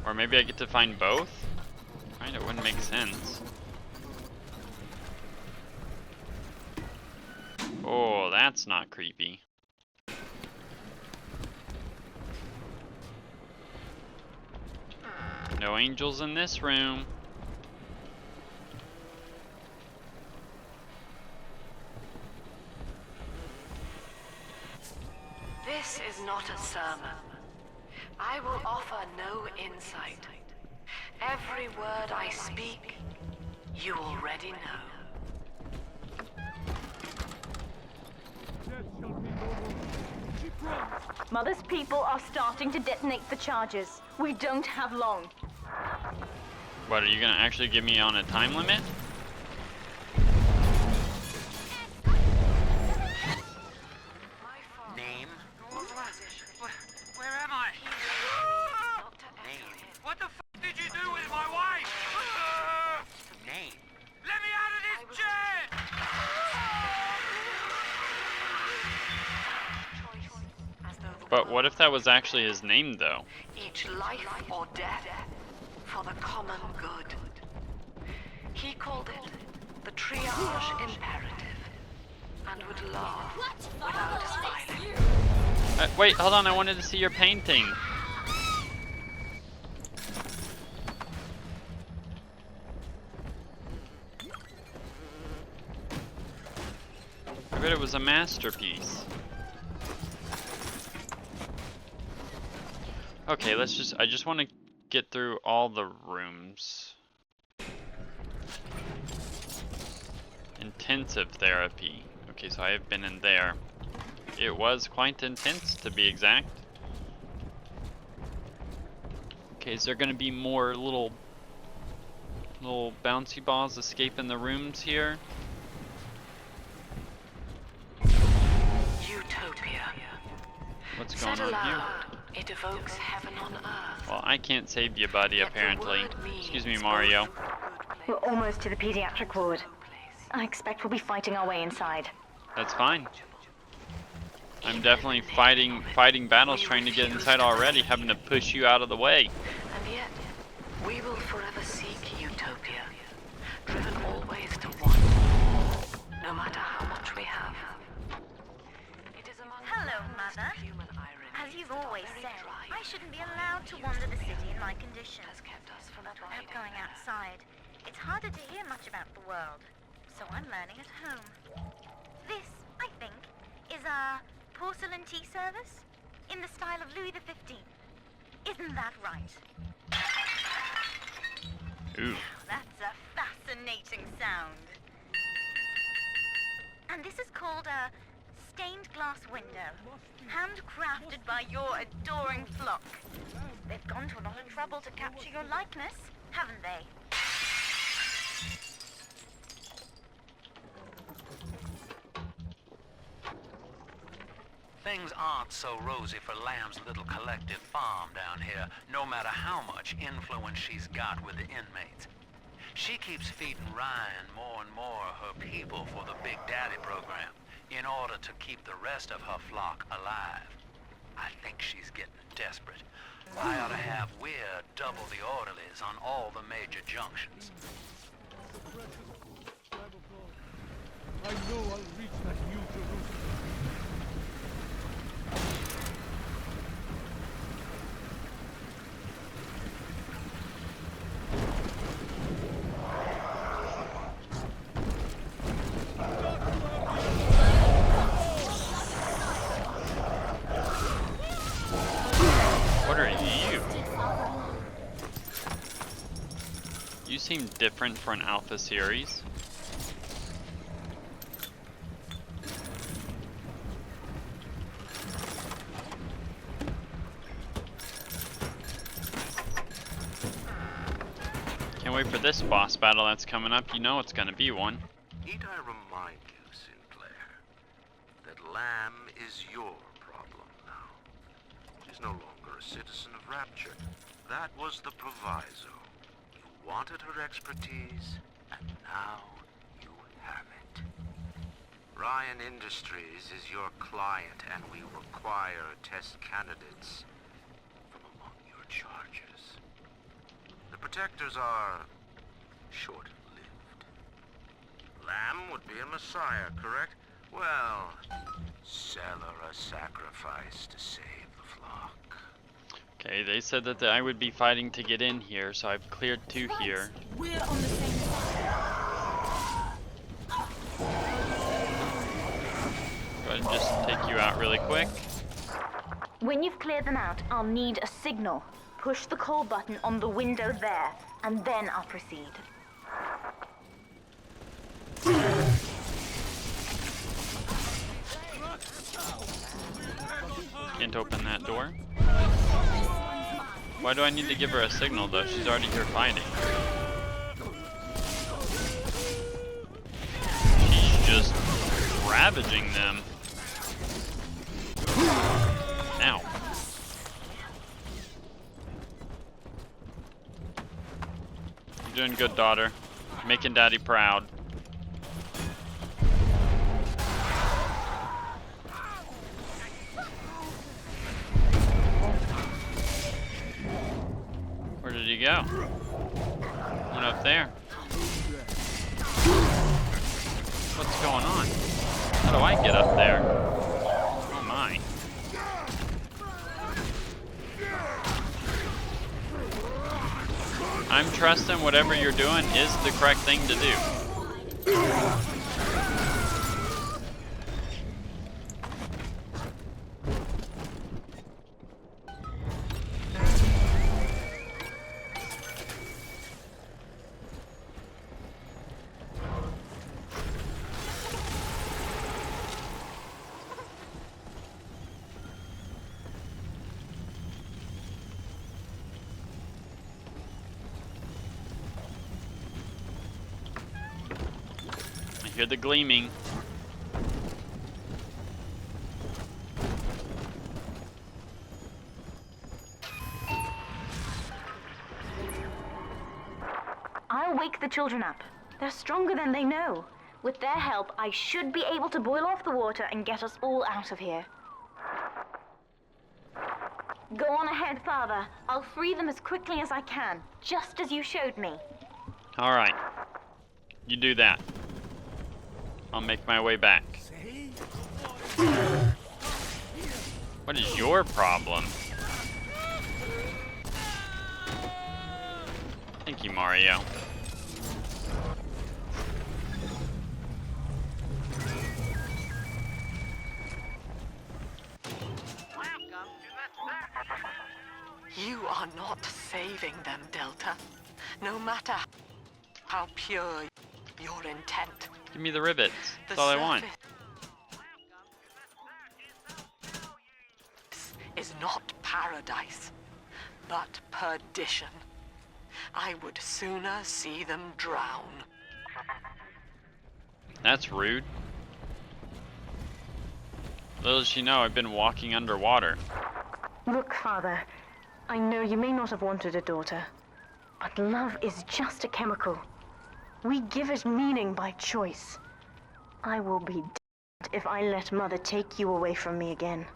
Or maybe I get to find both? Right, it wouldn't make sense. Oh, that's not creepy. No angels in this room. This is not a sermon. I will offer no insight. Every word I speak, you already know. Mother's people are starting to detonate the charges. We don't have long. What, are you gonna actually give me on a time limit? Name? Where am I? Name? What the f did you do with my wife? Name? Let me out of this chair! But what if that was actually his name, though? Each life or death for the common good. He called it the triage imperative and would laugh without smiling. Wait, hold on, I wanted to see your painting. I bet it was a masterpiece. Okay, I just want to get through all the rooms. Intensive therapy. Okay, so I have been in there. It was quite intense, to be exact. Okay, is there gonna be more little bouncy balls escaping the rooms here? Utopia. What's going Said on here? aloud, it evokes heaven on earth. Well, I can't save you, buddy, apparently. Excuse me, Mario. We're almost to the pediatric ward. I expect we'll be fighting our way inside. That's fine. I'm definitely fighting battles trying to get inside already, having to push you out of the way. And yet, we will forever seek utopia, driven always to one, no matter how much we have. It is among Hello, Mother. human irony. As you've always said, I shouldn't be allowed to wander the city in my condition. But without going outside, it's harder to hear much about the world. So I'm learning at home. This, I think, is a porcelain tea service in the style of Louis XV. Isn't that right? Ooh. That's a fascinating sound. And this is called a stained glass window, handcrafted by your adoring flock. They've gone to a lot of trouble to capture your likeness, haven't they? Things aren't so rosy for Lamb's little collective farm down here, no matter how much influence she's got with the inmates. She keeps feeding Ryan more and more of her people for the Big Daddy program, in order to keep the rest of her flock alive. I think she's getting desperate. I ought to have Weir double the orderlies on all the major junctions. I know I'll reach that New Jerusalem. seem different for an alpha series. Can't wait for this boss battle that's coming up. You know it's gonna be one. Need I remind you, Sinclair, that Lamb is your problem now. She's no longer a citizen of Rapture. That was the proviso. You wanted her expertise, and now you have it. Ryan Industries is your client, and we require test candidates from among your charges. The Protectors are short-lived. Lamb would be a messiah, correct? Well, sell her a sacrifice to save the flock. Okay, they said that I would be fighting to get in here, so I've cleared 2 here. We're on the same side. Go ahead and just take you out really quick. When you've cleared them out, I'll need a signal. Push the call button on the window there, and then I'll proceed. Can't open that door. Why do I need to give her a signal though? She's already here fighting. She's just ravaging them. Ow. You're doing good, daughter. Making daddy proud. Where did he go? Went up there. What's going on? How do I get up there? Oh my. I'm trusting whatever you're doing is the correct thing to do. I hear the gleaming. I'll wake the children up. They're stronger than they know. With their help, I should be able to boil off the water and get us all out of here. Go on ahead, Father. I'll free them as quickly as I can, just as you showed me. All right. You do that. I'll make my way back. What is your problem? Thank you, Mario. You are not saving them, Delta. No matter how pure your intent. Give me the rivets. That's all I want. Is not paradise, but perdition. I would sooner see them drown. That's rude. Little does she know I've been walking underwater. Look, Father, I know you may not have wanted a daughter, but love is just a chemical. We give it meaning by choice. I will be dead if I let Mother take you away from me again.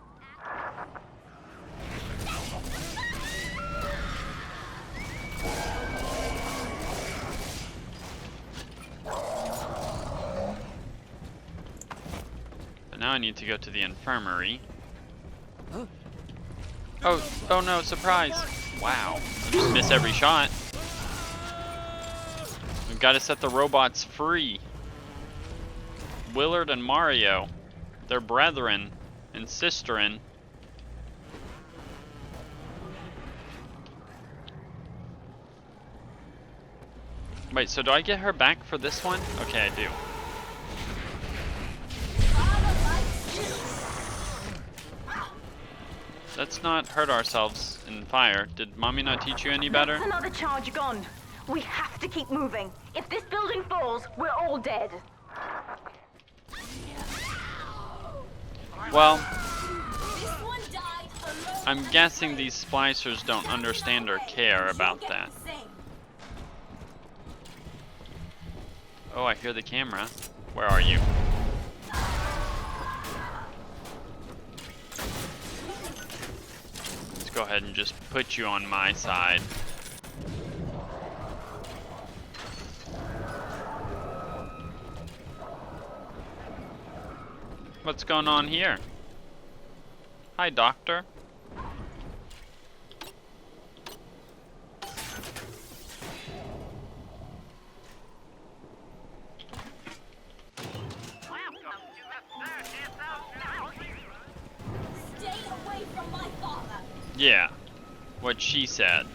But now I need to go to the infirmary. Oh no, surprise! Wow, I just miss every shot. We've got to set the robots free. Willard and Mario, their brethren and sisterin. Wait, so do I get her back for this one? Okay, I do. Let's not hurt ourselves in fire. Did Mommy not teach you any better? That's another charge gone. We have to keep moving. If this building falls, we're all dead. Well, I'm guessing these splicers don't understand or care about that. Oh, I hear the camera. Where are you? Let's go ahead and just put you on my side. What's going on here? Hi, Doctor. Stay away from my father. Yeah, what she said.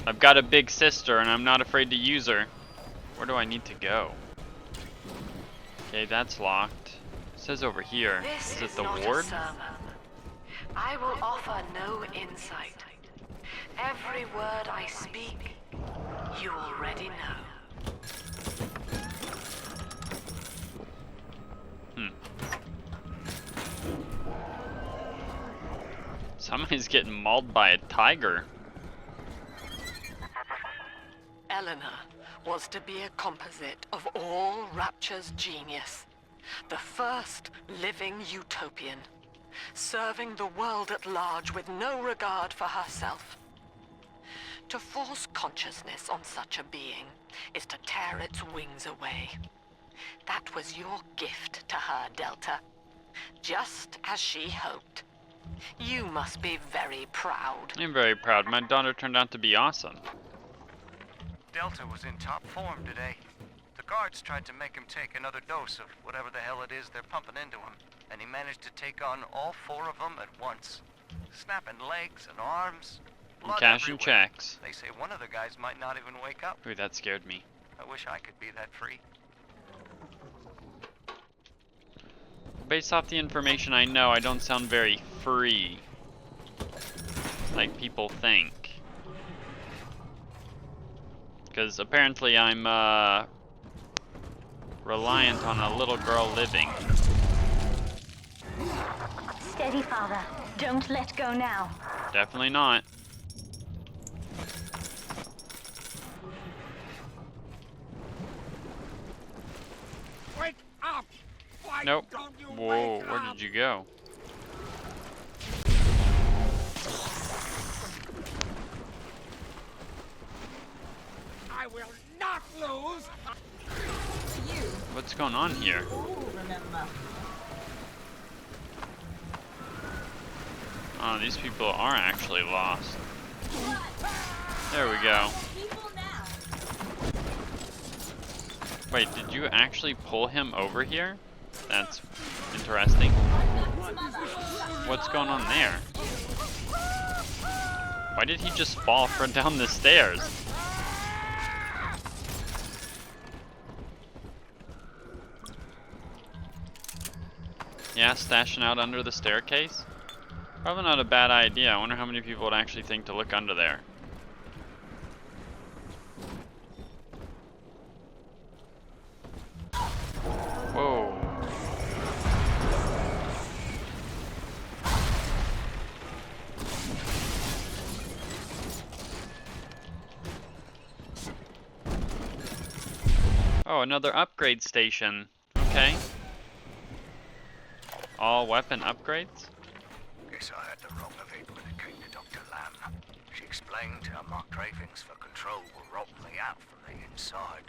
I've got a big sister and I'm not afraid to use her. Where do I need to go? Okay, that's locked. It says over here. This Is it is the not ward? a sermon. I will offer no insight. Every word I speak, you already know. Somebody's getting mauled by a tiger. Eleanor was to be a composite of all Rapture's genius. The first living utopian, serving the world at large with no regard for herself. To force consciousness on such a being is to tear its wings away. That was your gift to her, Delta. Just as she hoped. You must be very proud. I'm very proud. My daughter turned out to be awesome. Delta was in top form today. The guards tried to make him take another dose of whatever the hell it is they're pumping into him, and he managed to take on all 4 of them at once. Snapping legs and arms. Blood Cashing everywhere. checks. They say one of the guys might not even wake up. Ooh, that scared me. I wish I could be that free. Based off the information I know, I don't sound very free. Like people think. Because apparently I'm reliant on a little girl living. Steady, Father. Don't let go now. Definitely not. Wake up! Why Nope. don't you Whoa, wake where up? did you go? I will not lose! What's going on here? Oh, these people are actually lost. There we go. Wait, did you actually pull him over here? That's interesting. What's going on there? Why did he just fall from down the stairs? Yeah, stashing out under the staircase? Probably not a bad idea. I wonder how many people would actually think to look under there. Whoa. Oh, another upgrade station. Okay. All weapon upgrades? Guess I had the wrong of it when it came to Dr. Lamb. She explained how my cravings for control were rotting me out from the inside.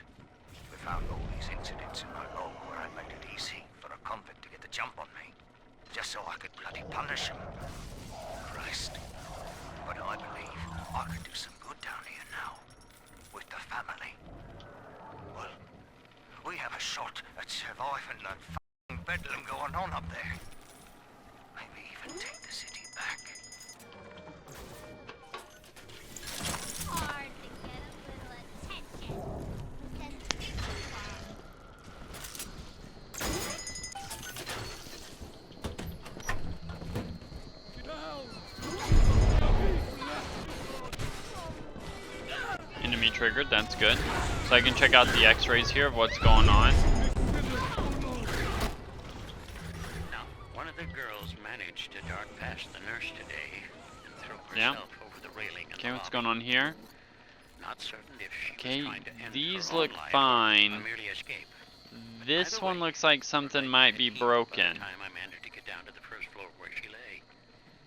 We found all these incidents in my log where I made it easy for a convict to get the jump on me, just so I could bloody punish him. Christ. But I believe I could do some good down here now, with the family. Well, we have a shot at surviving that f***ing bedlam going on up there. Maybe even take the city back. triggered. That's good. So I can check out the x-rays here of what's going on. Now, one of the girls managed to dart past the nurse today and throw herself over the railing. Okay, what's going on here? Not certain if she Okay, was trying to end these her own look life fine. or merely escape. This Either one way, looks like something might be broken. By the time I managed to get down to the first floor where she lay.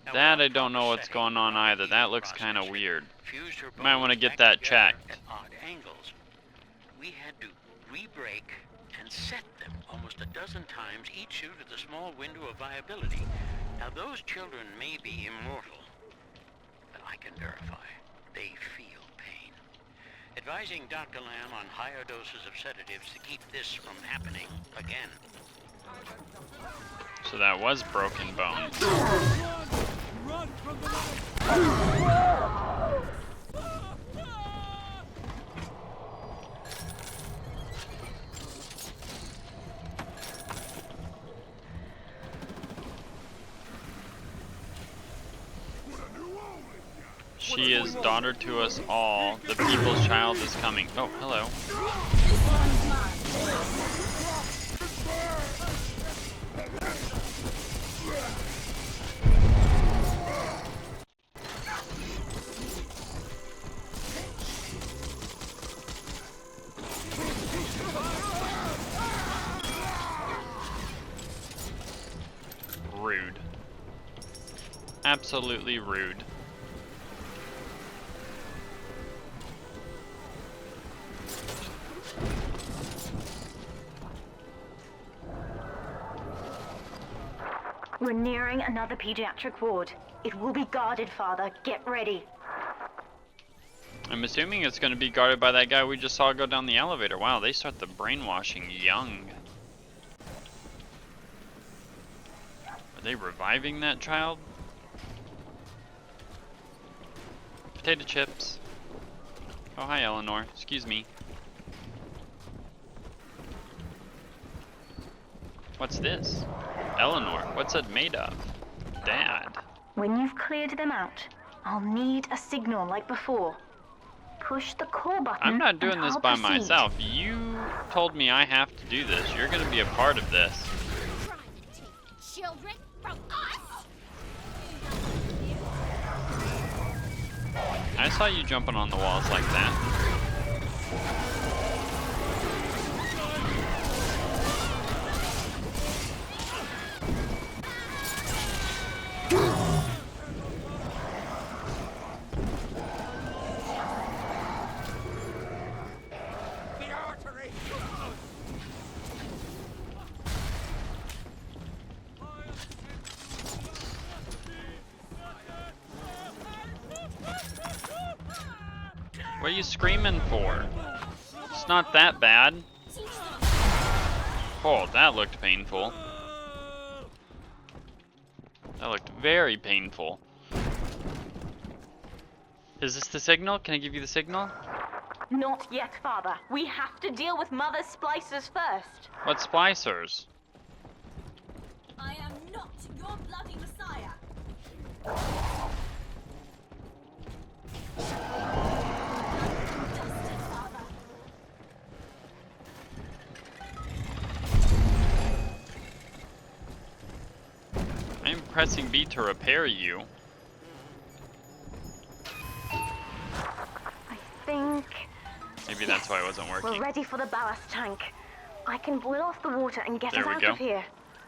Now, That without I don't know proper what's setting, going on either. the That looks process kind of had weird. fused her Might want to bones get back that together checked. at odd angles. We had to re-break and set them almost a dozen times, each due to the small window of viability. Now, those children may be immortal, but I can verify they feel pain. Advising Dr. Lamb on higher doses of sedatives to keep this from happening again. So that was broken bones. Run from the She is daughter to us all. The people's child is coming. Oh, hello. Rude. Absolutely rude. We're nearing another pediatric ward. It will be guarded, Father. Get ready. I'm assuming it's going to be guarded by that guy we just saw go down the elevator. Wow, they start the brainwashing young. Are they reviving that child? Potato chips. Oh, hi, Eleanor. Excuse me. What's this? Eleanor, what's it made of? Dad. When you've cleared them out, I'll need a signal like before. Push the call button. I'm not doing and this I'll by proceed. myself. You told me I have to do this. You're going to be a part of this. Trying to take children from us? I saw you jumping on the walls like that. What are you screaming for? It's not that bad. Oh, that looked painful. That looked very painful. Is this the signal? Can I give you the signal? Not yet, Father. We have to deal with Mother's splicers first. What splicers? I am not your bloody messiah. Dusted, Father. I am pressing B to repair you. I think Maybe that's why it wasn't we're working. ready for the ballast tank. I can boil off the water and get There us we out go. of here.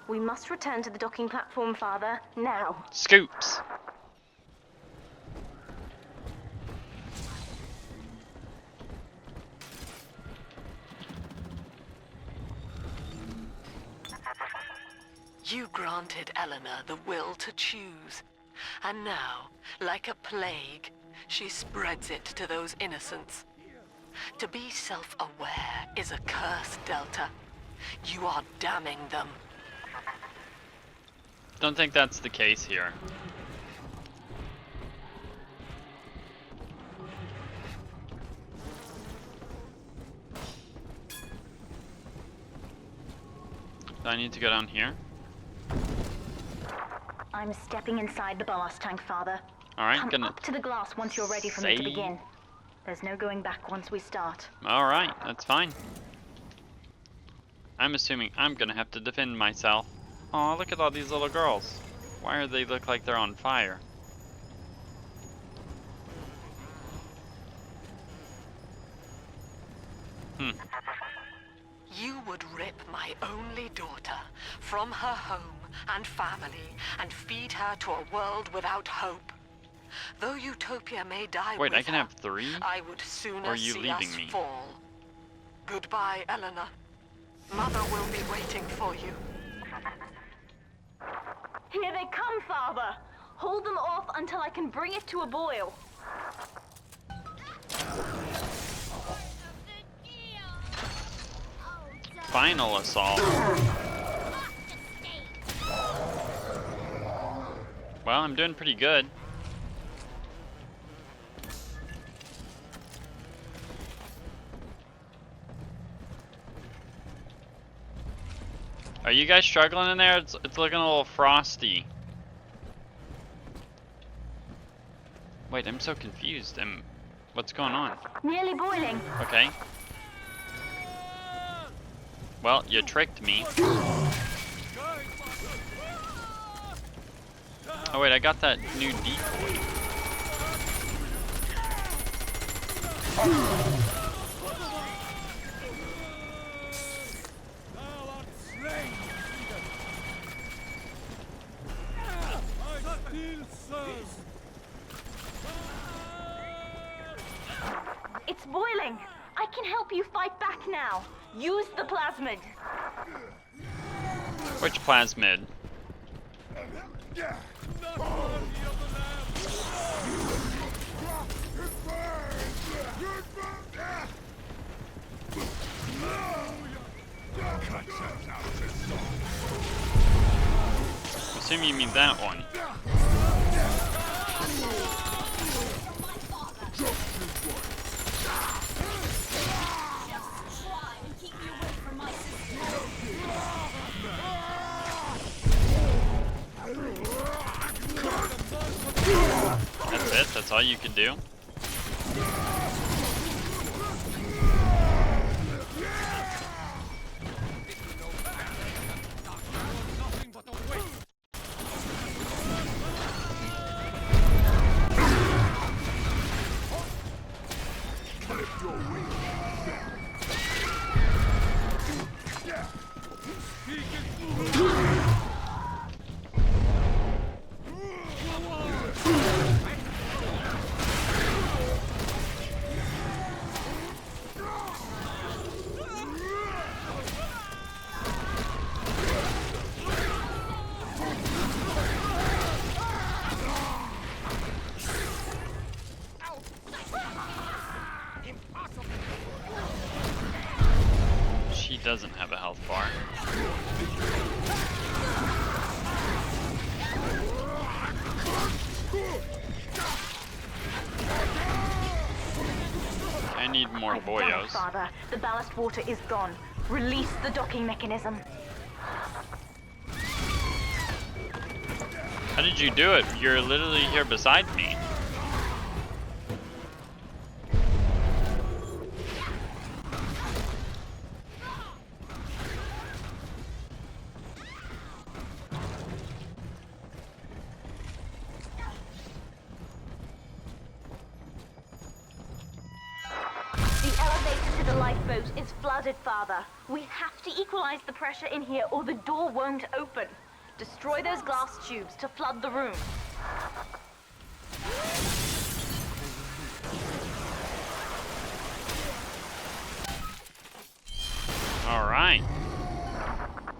We must return to the docking platform, Father, now. Scoops. You granted Eleanor the will to choose. And now, like a plague, she spreads it to those innocents. To be self-aware is a curse, Delta. You are damning them. Don't think that's the case here. Do I need to go down here? I'm stepping inside the ballast tank, Father. Alright, Come gonna up to the glass once you're ready for me to save. begin. There's no going back once we start. Alright, that's fine. I'm assuming I'm gonna have to defend myself. Aw, look at all these little girls. Why do they look like they're on fire? You would rip my only daughter from her home and family and feed her to a world without hope. Though Utopia may die Wait, with I can her, have 3? I would sooner Or are you see leaving us me? fall. Goodbye, Eleanor. Mother will be waiting for you. Here they come, Father! Hold them off until I can bring it to a boil. Final assault. Well, I'm doing pretty good. Are you guys struggling in there? It's looking a little frosty. Wait, I'm so confused. What's going on? Nearly boiling. Okay. Well, you tricked me. Oh wait, I got that new decoy. It's boiling. I can help you fight back now. Use the plasmid. Which plasmid? Assume you mean that one. That's it? That's all you can do? She doesn't have a health bar. I need more I've done it, boyos. Father. The ballast water is gone. Release the docking mechanism. How did you do it? You're literally here beside me. The elevator to the lifeboat is flooded, Father. We have to equalize the pressure in here or the door won't open. Destroy those glass tubes to flood the room. All right.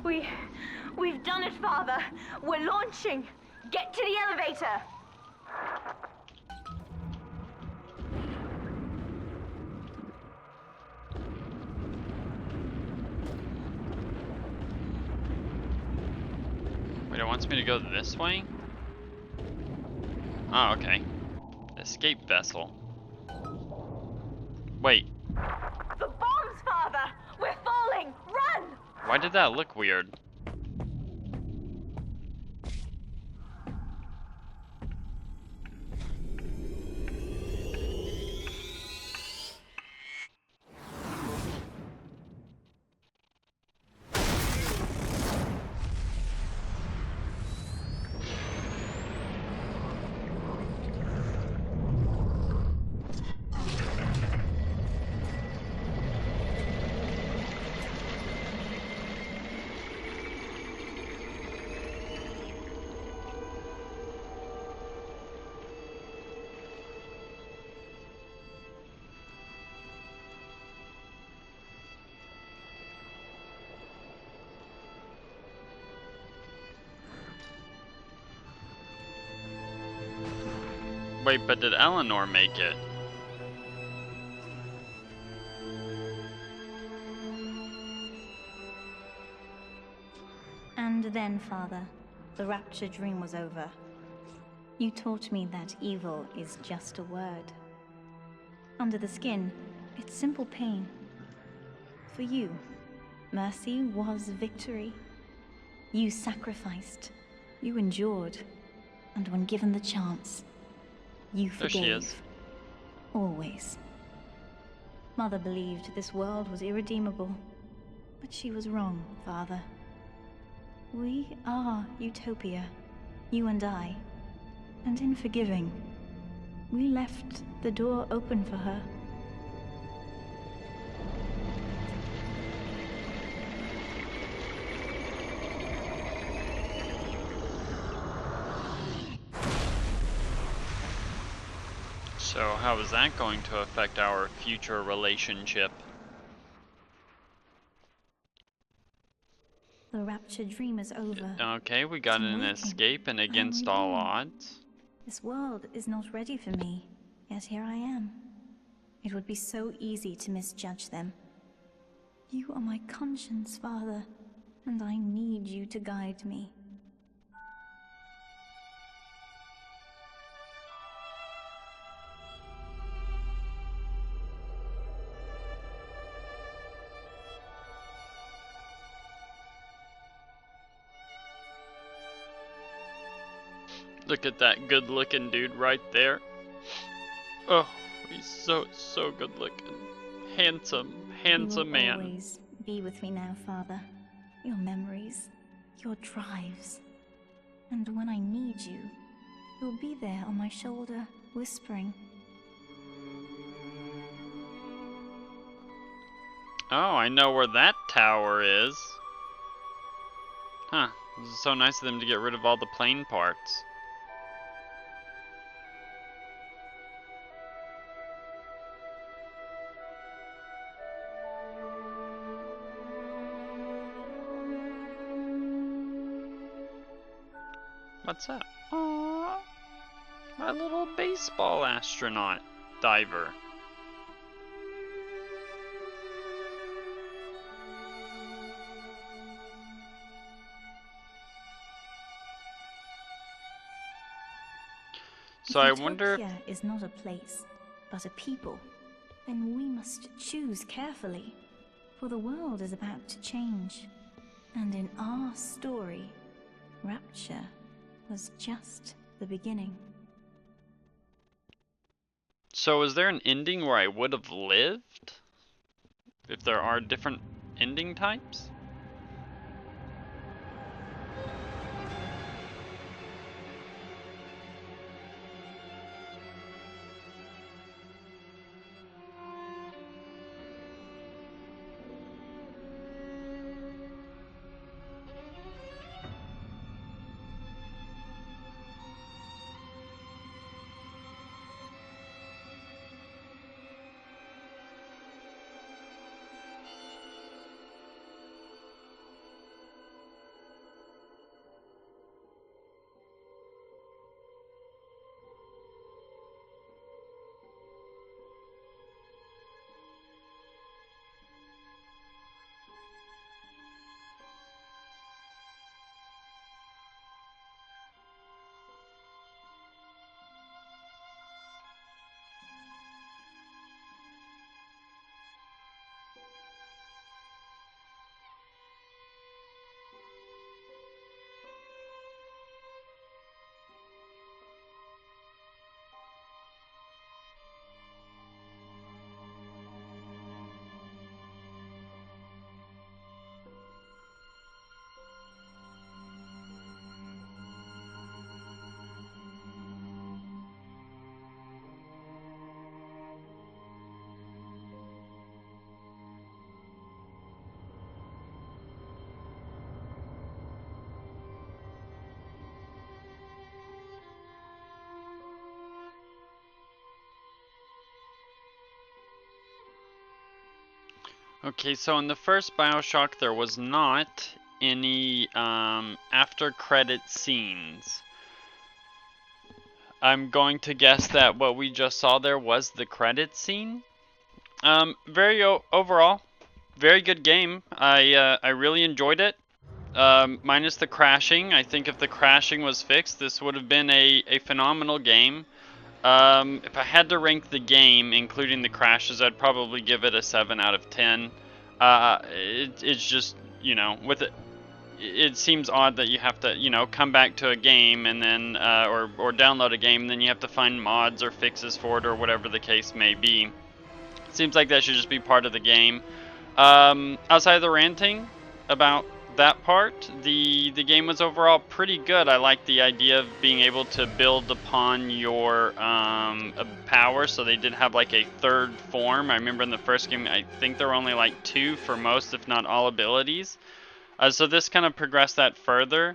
We've done it, Father. We're launching. Get to the elevator. Wait, it wants me to go this way? Oh, okay. Escape vessel. Wait, The bombs, Father! We're falling! Run! why did that look weird? Wait, but did Eleanor make it? And then, Father, the rapture dream was over. You taught me that evil is just a word. Under the skin, it's simple pain. For you, mercy was victory. You sacrificed, you endured, and when given the chance, you There she forgave. is. Always. Mother believed this world was irredeemable, but she was wrong, Father. We are Utopia, you and I. And in forgiving, we left the door open for her. So how is that going to affect our future relationship? The rapture dream is over. Okay, we got an escape and against all odds. This world is not ready for me, yet here I am. It would be so easy to misjudge them. You are my conscience, Father, and I need you to guide me. Look at that good-looking dude right there. Oh, he's so good looking. Handsome You will man. always be with me now, Father. Your memories, your drives. And when I need you, you'll be there on my shoulder, whispering. Oh, I know where that tower is. Huh, this is so nice of them to get rid of all the plane parts. What's that? Aww, my little baseball astronaut diver. So I wonder if... Utopia is not a place, but a people. Then we must choose carefully, for the world is about to change. And in our story, Rapture was just the beginning. So is there an ending where I would have lived? If there are different ending types? Okay, so in the first Bioshock there was not any after credit scenes. I'm going to guess that what we just saw there was the credit scene. Overall, very good game. I really enjoyed it. Minus the crashing. I think if the crashing was fixed, this would have been a phenomenal game. If I had to rank the game, including the crashes, I'd probably give it a 7 out of 10. It's just, you know, with it, it seems odd that you have to, you know, come back to a game and then, or download a game, and then you have to find mods or fixes for it or whatever the case may be. Seems like that should just be part of the game. Outside of the ranting about that part, the game was overall pretty good. I like the idea of being able to build upon your power, so they did have like a third form. I remember in the first game, I think there were only like 2 for most, if not all, abilities. So this kind of progressed that further.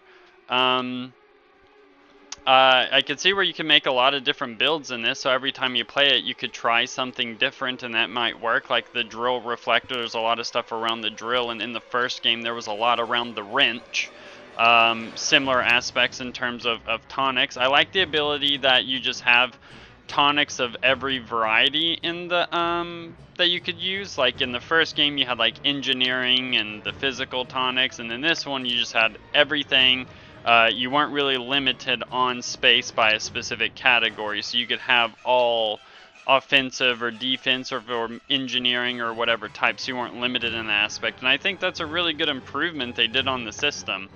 I could see where you can make a lot of different builds in this, so every time you play it, you could try something different, and that might work. Like the drill reflector, there's a lot of stuff around the drill, and in the first game, there was a lot around the wrench. Similar aspects in terms of tonics. I like the ability that you just have tonics of every variety in the that you could use. Like in the first game, you had like engineering and the physical tonics, and in this one, you just had everything. You weren't really limited on space by a specific category, so you could have all offensive or defensive or engineering or whatever types. You weren't limited in that aspect, and I think that's a really good improvement they did on the system.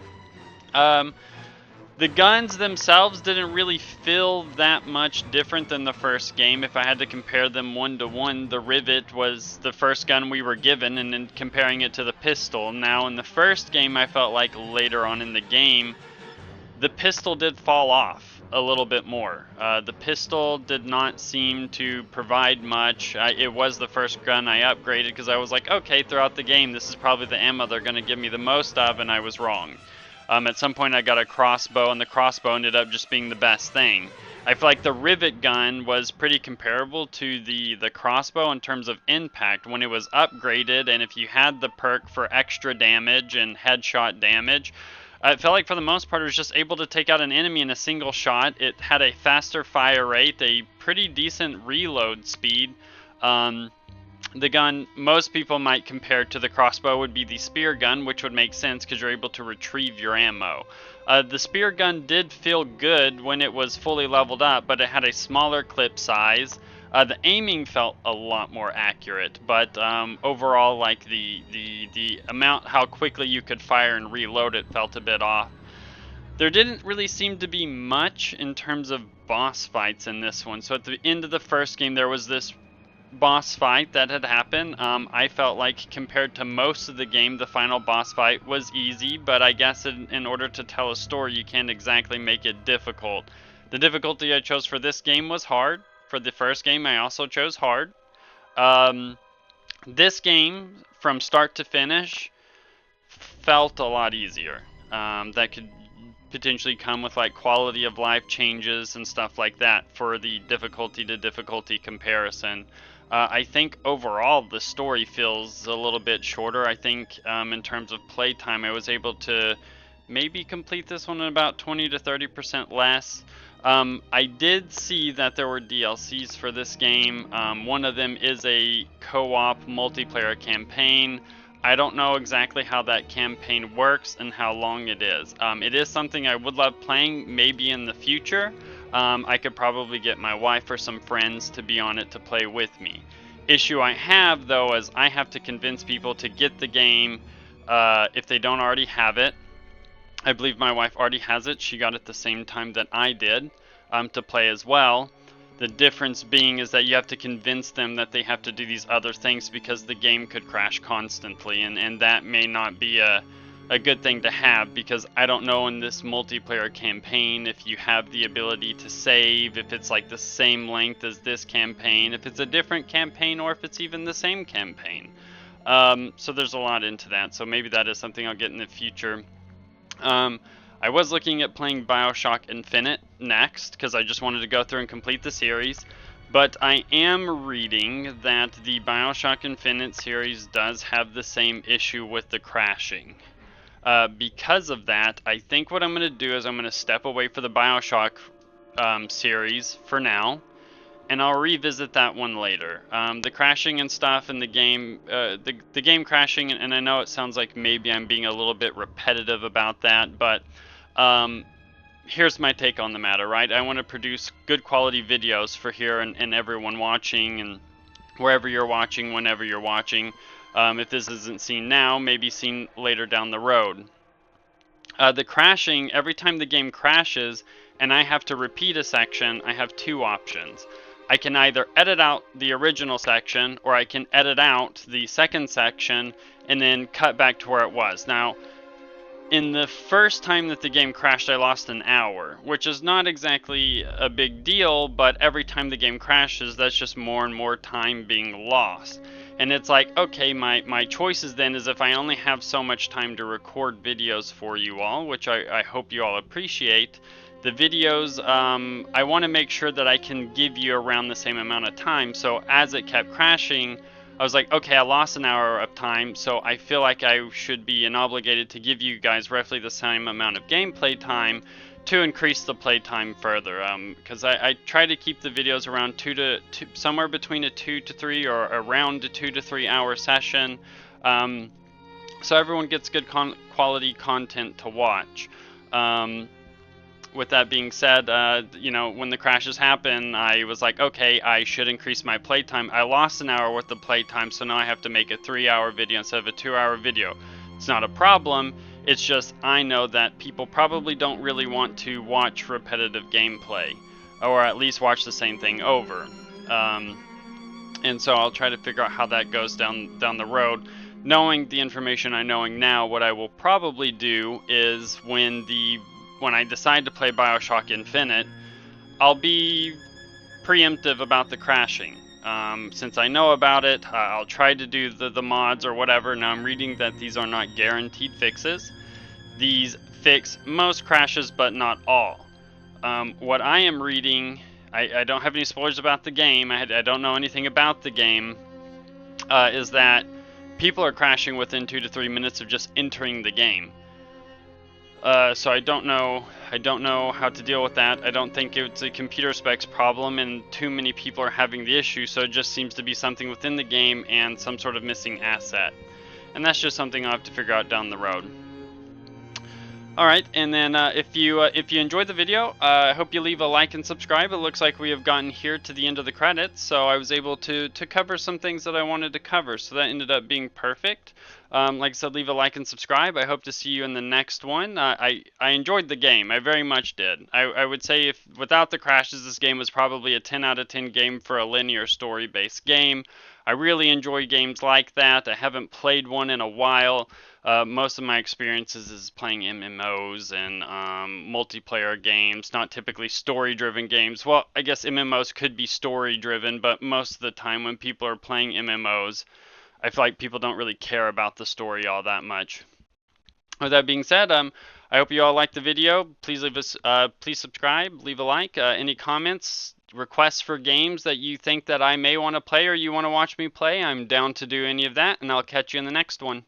The guns themselves didn't really feel that much different than the first game. If I had to compare them 1-to-1, the Rivet was the first gun we were given, and then comparing it to the pistol. Now, in the first game, I felt like later on in the game, the pistol did fall off a little bit more. The pistol did not seem to provide much. It was the first gun I upgraded because I was like, okay, throughout the game, this is probably the ammo they're going to give me the most of, and I was wrong. At some point, I got a crossbow, and the crossbow ended up just being the best thing. I feel like the Rivet gun was pretty comparable to the crossbow in terms of impact. When it was upgraded, and if you had the perk for extra damage and headshot damage, I felt like for the most part it was just able to take out an enemy in a single shot. It had a faster fire rate, a pretty decent reload speed. The gun most people might compare to the crossbow would be the spear gun, which would make sense because you're able to retrieve your ammo. The spear gun did feel good when it was fully leveled up, but it had a smaller clip size. The aiming felt a lot more accurate, but overall, like the amount how quickly you could fire and reload it felt a bit off. There didn't really seem to be much in terms of boss fights in this one. So at the end of the first game, there was this boss fight that had happened. I felt like compared to most of the game, the final boss fight was easy, but I guess in order to tell a story, you can't exactly make it difficult. The difficulty I chose for this game was hard. For the first game, I also chose hard. This game, from start to finish, felt a lot easier. That could potentially come with like quality of life changes and stuff like that for the difficulty to difficulty comparison. I think overall the story feels a little bit shorter. I think in terms of playtime, I was able to maybe complete this one in about 20 to 30% less. I did see that there were DLCs for this game. One of them is a co-op multiplayer campaign. I don't know exactly how that campaign works and how long it is. It is something I would love playing maybe in the future. I could probably get my wife or some friends to be on it to play with me. Issue I have though is I have to convince people to get the game if they don't already have it. I believe my wife already has it. She got it the same time that I did to play as well. The difference being is that you have to convince them that they have to do these other things because the game could crash constantly, and that may not be a good thing to have, because I don't know in this multiplayer campaign if you have the ability to save, if it's like the same length as this campaign, if it's a different campaign, or if it's even the same campaign. So there's a lot into that, so maybe that is something I'll get in the future. I was looking at playing Bioshock Infinite next, because I just wanted to go through and complete the series, but I am reading that the Bioshock Infinite series does have the same issue with the crashing. Because of that, I think what I'm going to do is I'm going to step away from the Bioshock series for now, and I'll revisit that one later. The crashing and stuff in the game, the game crashing, and I know it sounds like maybe I'm being a little bit repetitive about that, but here's my take on the matter, right? I want to produce good quality videos for here and everyone watching, and wherever you're watching, whenever you're watching. If this isn't seen now, maybe seen later down the road. The crashing, every time the game crashes and I have to repeat a section, I have two options. I can either edit out the original section, or I can edit out the second section and then cut back to where it was. Now, in the first time that the game crashed, I lost an hour, which is not exactly a big deal, but every time the game crashes, that's just more and more time being lost. And it's like, okay, my choices then is if I only have so much time to record videos for you all, which I hope you all appreciate, the videos, I want to make sure that I can give you around the same amount of time. So as it kept crashing, I was like, okay, I lost an hour of time, so I feel like I should be obligated to give you guys roughly the same amount of gameplay time to increase the play time further. Because I try to keep the videos around somewhere between a 2 to 3 or around a 2 to 3 hour session, so everyone gets good quality content to watch. With that being said, you know, when the crashes happen, I was like, okay, I should increase my playtime. I lost an hour worth of playtime, so now I have to make a 3-hour video instead of a 2-hour video. It's not a problem, it's just I know that people probably don't really want to watch repetitive gameplay, or at least watch the same thing over. And so I'll try to figure out how that goes down the road. Knowing the information I'm knowing now, what I will probably do is when I decide to play Bioshock Infinite, I'll be preemptive about the crashing. Since I know about it, I'll try to do the mods or whatever. Now I'm reading that these are not guaranteed fixes. These fix most crashes, but not all. What I am reading, I don't have any spoilers about the game, I don't know anything about the game, is that people are crashing within 2 to 3 minutes of just entering the game. So I don't know how to deal with that. I don't think it's a computer specs problem and too many people are having the issue, so it just seems to be something within the game and some sort of missing asset. And that's just something I'll have to figure out down the road. Alright, and then if you enjoyed the video, I hope you leave a like and subscribe. It looks like we have gotten here to the end of the credits, so I was able to cover some things that I wanted to cover, so that ended up being perfect. Like I said, leave a like and subscribe. I hope to see you in the next one. I enjoyed the game. I very much did. I would say if without the crashes, this game was probably a 10 out of 10 game for a linear story-based game. I really enjoy games like that. I haven't played one in a while. Most of my experiences is playing MMOs and multiplayer games, not typically story-driven games. Well, I guess MMOs could be story-driven, but most of the time when people are playing MMOs, I feel like people don't really care about the story all that much. With that being said, I hope you all liked the video. Please please subscribe, leave a like. Any comments, requests for games that you think that I may want to play or you want to watch me play, I'm down to do any of that, and I'll catch you in the next one.